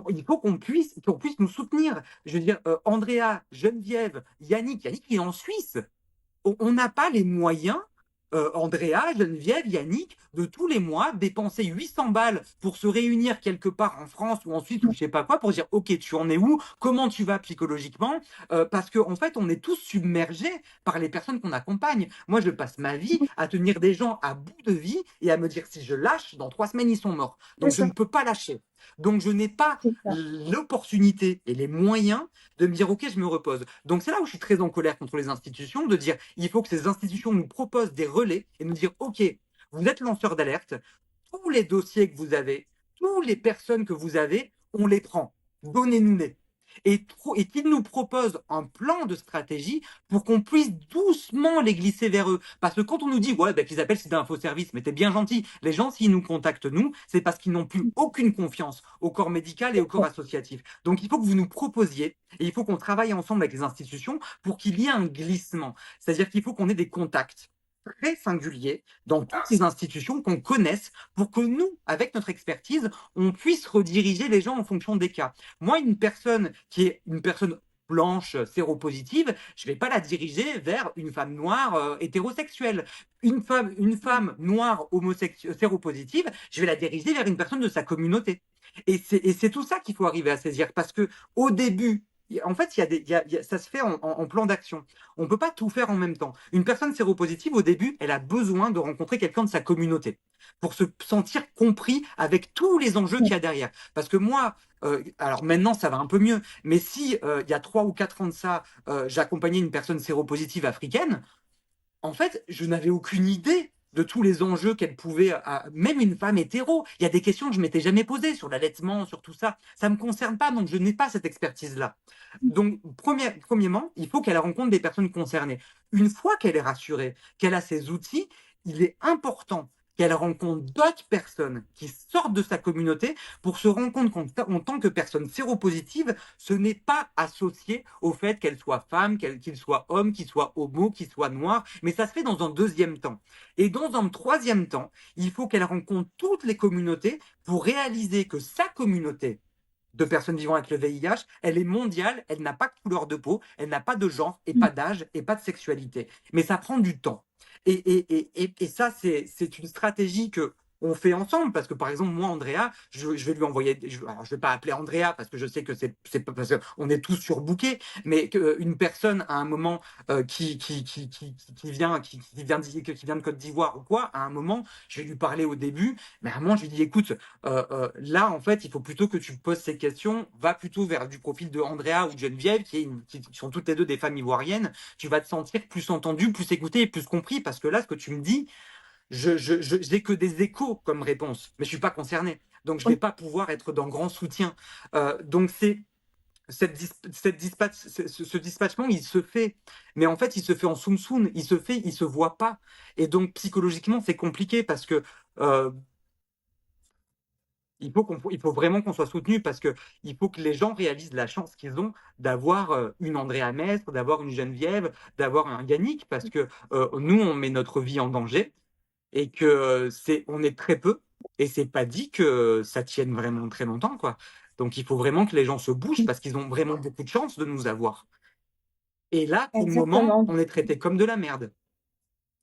Il faut qu'on puisse nous soutenir. Je veux dire, Andrea, Geneviève, Yannick il est en Suisse. On n'a pas les moyens, Andrea, Geneviève, Yannick, de tous les mois dépenser 800 balles pour se réunir quelque part en France ou en Suisse ou je sais pas quoi pour dire ok, tu en es où, comment tu vas psychologiquement, parce qu'en fait on est tous submergés par les personnes qu'on accompagne. Moi je passe ma vie à tenir des gens à bout de vie et à me dire si je lâche, dans 3 semaines ils sont morts. Donc je ça. ne peux pas lâcher. Donc je n'ai pas C'est ça. l'opportunité et les moyens de me dire ok, je me repose. Donc c'est là où je suis très en colère contre les institutions, de dire il faut que ces institutions nous proposent des relais et nous dire ok, vous êtes lanceur d'alerte, tous les dossiers que vous avez, toutes les personnes que vous avez, on les prend, donnez-nous-les. Et qu'ils nous proposent un plan de stratégie pour qu'on puisse doucement les glisser vers eux. Parce que quand on nous dit, ouais, ben, qu'ils appellent c'est un faux service, mais t'es bien gentil, les gens, s'ils nous contactent, nous, c'est parce qu'ils n'ont plus aucune confiance au corps médical et au corps associatif. Donc, il faut que vous nous proposiez, et il faut qu'on travaille ensemble avec les institutions pour qu'il y ait un glissement. C'est-à-dire qu'il faut qu'on ait des contacts très singuliers dans toutes ces institutions qu'on connaisse pour que nous, avec notre expertise, on puisse rediriger les gens en fonction des cas. Moi, une personne qui est une personne blanche, séropositive, je ne vais pas la diriger vers une femme noire hétérosexuelle. Une femme noire séropositive, je vais la diriger vers une personne de sa communauté. Et c'est tout ça qu'il faut arriver à saisir parce que au début, en fait, ça se fait en plan d'action. On ne peut pas tout faire en même temps. Une personne séropositive, au début, elle a besoin de rencontrer quelqu'un de sa communauté pour se sentir compris avec tous les enjeux qu'il y a derrière. Parce que moi, alors maintenant, ça va un peu mieux, mais si il y a 3 ou 4 ans de ça, j'accompagnais une personne séropositive africaine, en fait, je n'avais aucune idée de tous les enjeux qu'elle pouvait, même une femme hétéro. Il y a des questions que je m'étais jamais posées sur l'allaitement, sur tout ça. Ça me concerne pas, donc je n'ai pas cette expertise-là. Donc, premièrement, il faut qu'elle rencontre des personnes concernées. Une fois qu'elle est rassurée, qu'elle a ses outils, il est important qu'elle rencontre d'autres personnes qui sortent de sa communauté pour se rendre compte qu'en tant que personne séropositive, ce n'est pas associé au fait qu'elle soit femme, qu'il soit homme, qu'il soit homo, qu'il soit noir, mais ça se fait dans un deuxième temps. Et dans un troisième temps, il faut qu'elle rencontre toutes les communautés pour réaliser que sa communauté de personnes vivant avec le VIH, elle est mondiale, elle n'a pas de couleur de peau, elle n'a pas de genre et pas d'âge et pas de sexualité. Mais ça prend du temps. Et ça, c'est une stratégie que on fait ensemble parce que par exemple moi Andrea je vais lui envoyer alors je vais pas appeler Andrea parce que je sais que c'est pas parce qu'on est tous surbookés mais une personne à un moment qui vient de Côte d'Ivoire ou quoi à un moment je vais lui parler au début mais à un moment je lui dis écoute là en fait il faut plutôt que tu poses ces questions, va plutôt vers du profil de Andrea ou de Geneviève qui sont toutes les deux des femmes ivoiriennes, tu vas te sentir plus entendu, plus écouté et plus compris parce que là ce que tu me dis j'ai que des échos comme réponse, mais je suis pas concerné. Donc, je vais pas pouvoir être d'un grand soutien. Donc, c'est ce dispatchement, il se fait. Mais en fait, il se fait en soum-soum. Il se fait, il se voit pas. Et donc, psychologiquement, c'est compliqué parce que heu, il faut vraiment qu'on soit soutenu parce que il faut que les gens réalisent la chance qu'ils ont d'avoir, une Andrea Mestre, d'avoir une Geneviève, d'avoir un Yannick parce que, nous, on met notre vie en danger et que, on est très peu et c'est pas dit que ça tienne vraiment très longtemps, quoi. Donc il faut vraiment que les gens se bougent parce qu'ils ont vraiment beaucoup de chance de nous avoir. Et là, pour le moment, Exactement. on est traités comme de la merde.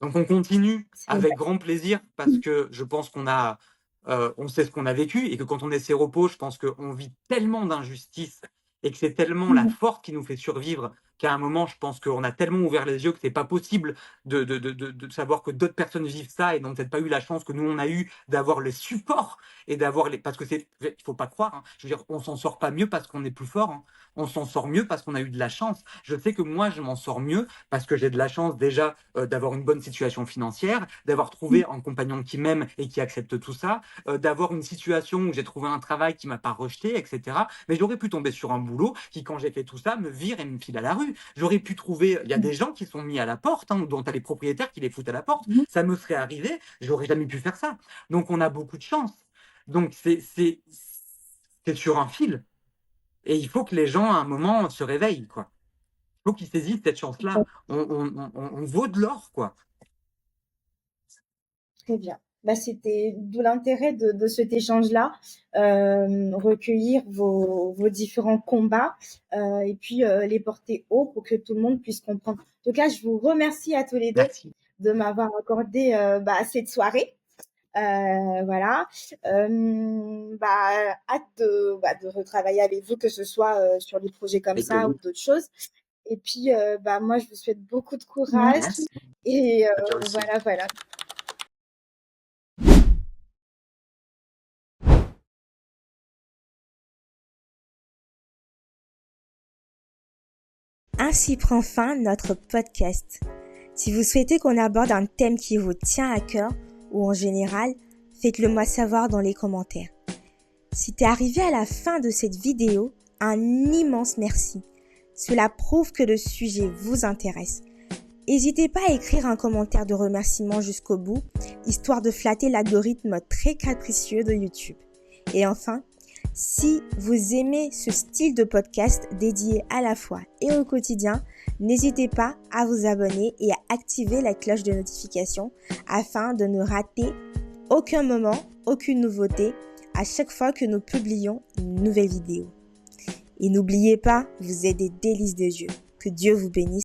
Donc on continue C'est avec vrai. grand plaisir parce que je pense on sait ce qu'on a vécu et que quand on est séropo, je pense qu'on vit tellement d'injustices et que c'est tellement la Mhm. force qui nous fait survivre qu'à un moment, je pense qu'on a tellement ouvert les yeux que c'est pas possible de savoir que d'autres personnes vivent ça et n'ont peut-être pas eu la chance que nous on a eu d'avoir les supports et d'avoir les parce que il faut pas croire, hein. Je veux dire, on s'en sort pas mieux parce qu'on est plus fort, hein. On s'en sort mieux parce qu'on a eu de la chance. Je sais que moi, je m'en sors mieux parce que j'ai de la chance déjà d'avoir une bonne situation financière, d'avoir trouvé un compagnon qui m'aime et qui accepte tout ça, d'avoir une situation où j'ai trouvé un travail qui m'a pas rejeté, etc. Mais j'aurais pu tomber sur un boulot qui, quand j'ai fait tout ça, me vire et me file à la rue. J'aurais pu trouver, il y a des gens qui sont mis à la porte, hein, dont tu as les propriétaires qui les foutent à la porte. Mhm. Ça me serait arrivé, j'aurais jamais pu faire ça. Donc on a beaucoup de chance. Donc c'est sur un fil. Et il faut que les gens, à un moment, se réveillent, quoi. Il faut qu'ils saisissent cette chance-là. On vaut de l'or, quoi. Très bien. Bah, c'était d'où l'intérêt de cet échange-là, recueillir vos différents combats et puis les porter haut pour que tout le monde puisse comprendre. En tout cas, je vous remercie à tous les deux Merci. de m'avoir accordé cette soirée. Voilà. Hâte de retravailler avec vous, que ce soit sur des projets comme Avec ça plaisir. ou d'autres choses. Et puis, moi, je vous souhaite beaucoup de courage. Merci. Et À toi aussi. voilà. Ainsi prend fin notre podcast. Si vous souhaitez qu'on aborde un thème qui vous tient à cœur ou en général, faites-le moi savoir dans les commentaires. Si t'es arrivé à la fin de cette vidéo, un immense merci. Cela prouve que le sujet vous intéresse. N'hésitez pas à écrire un commentaire de remerciement jusqu'au bout, histoire de flatter l'algorithme très capricieux de YouTube. Et enfin, si vous aimez ce style de podcast dédié à la fois et au quotidien, n'hésitez pas à vous abonner et à activer la cloche de notification afin de ne rater aucun moment, aucune nouveauté à chaque fois que nous publions une nouvelle vidéo. Et n'oubliez pas, vous êtes des délices de Dieu. Que Dieu vous bénisse.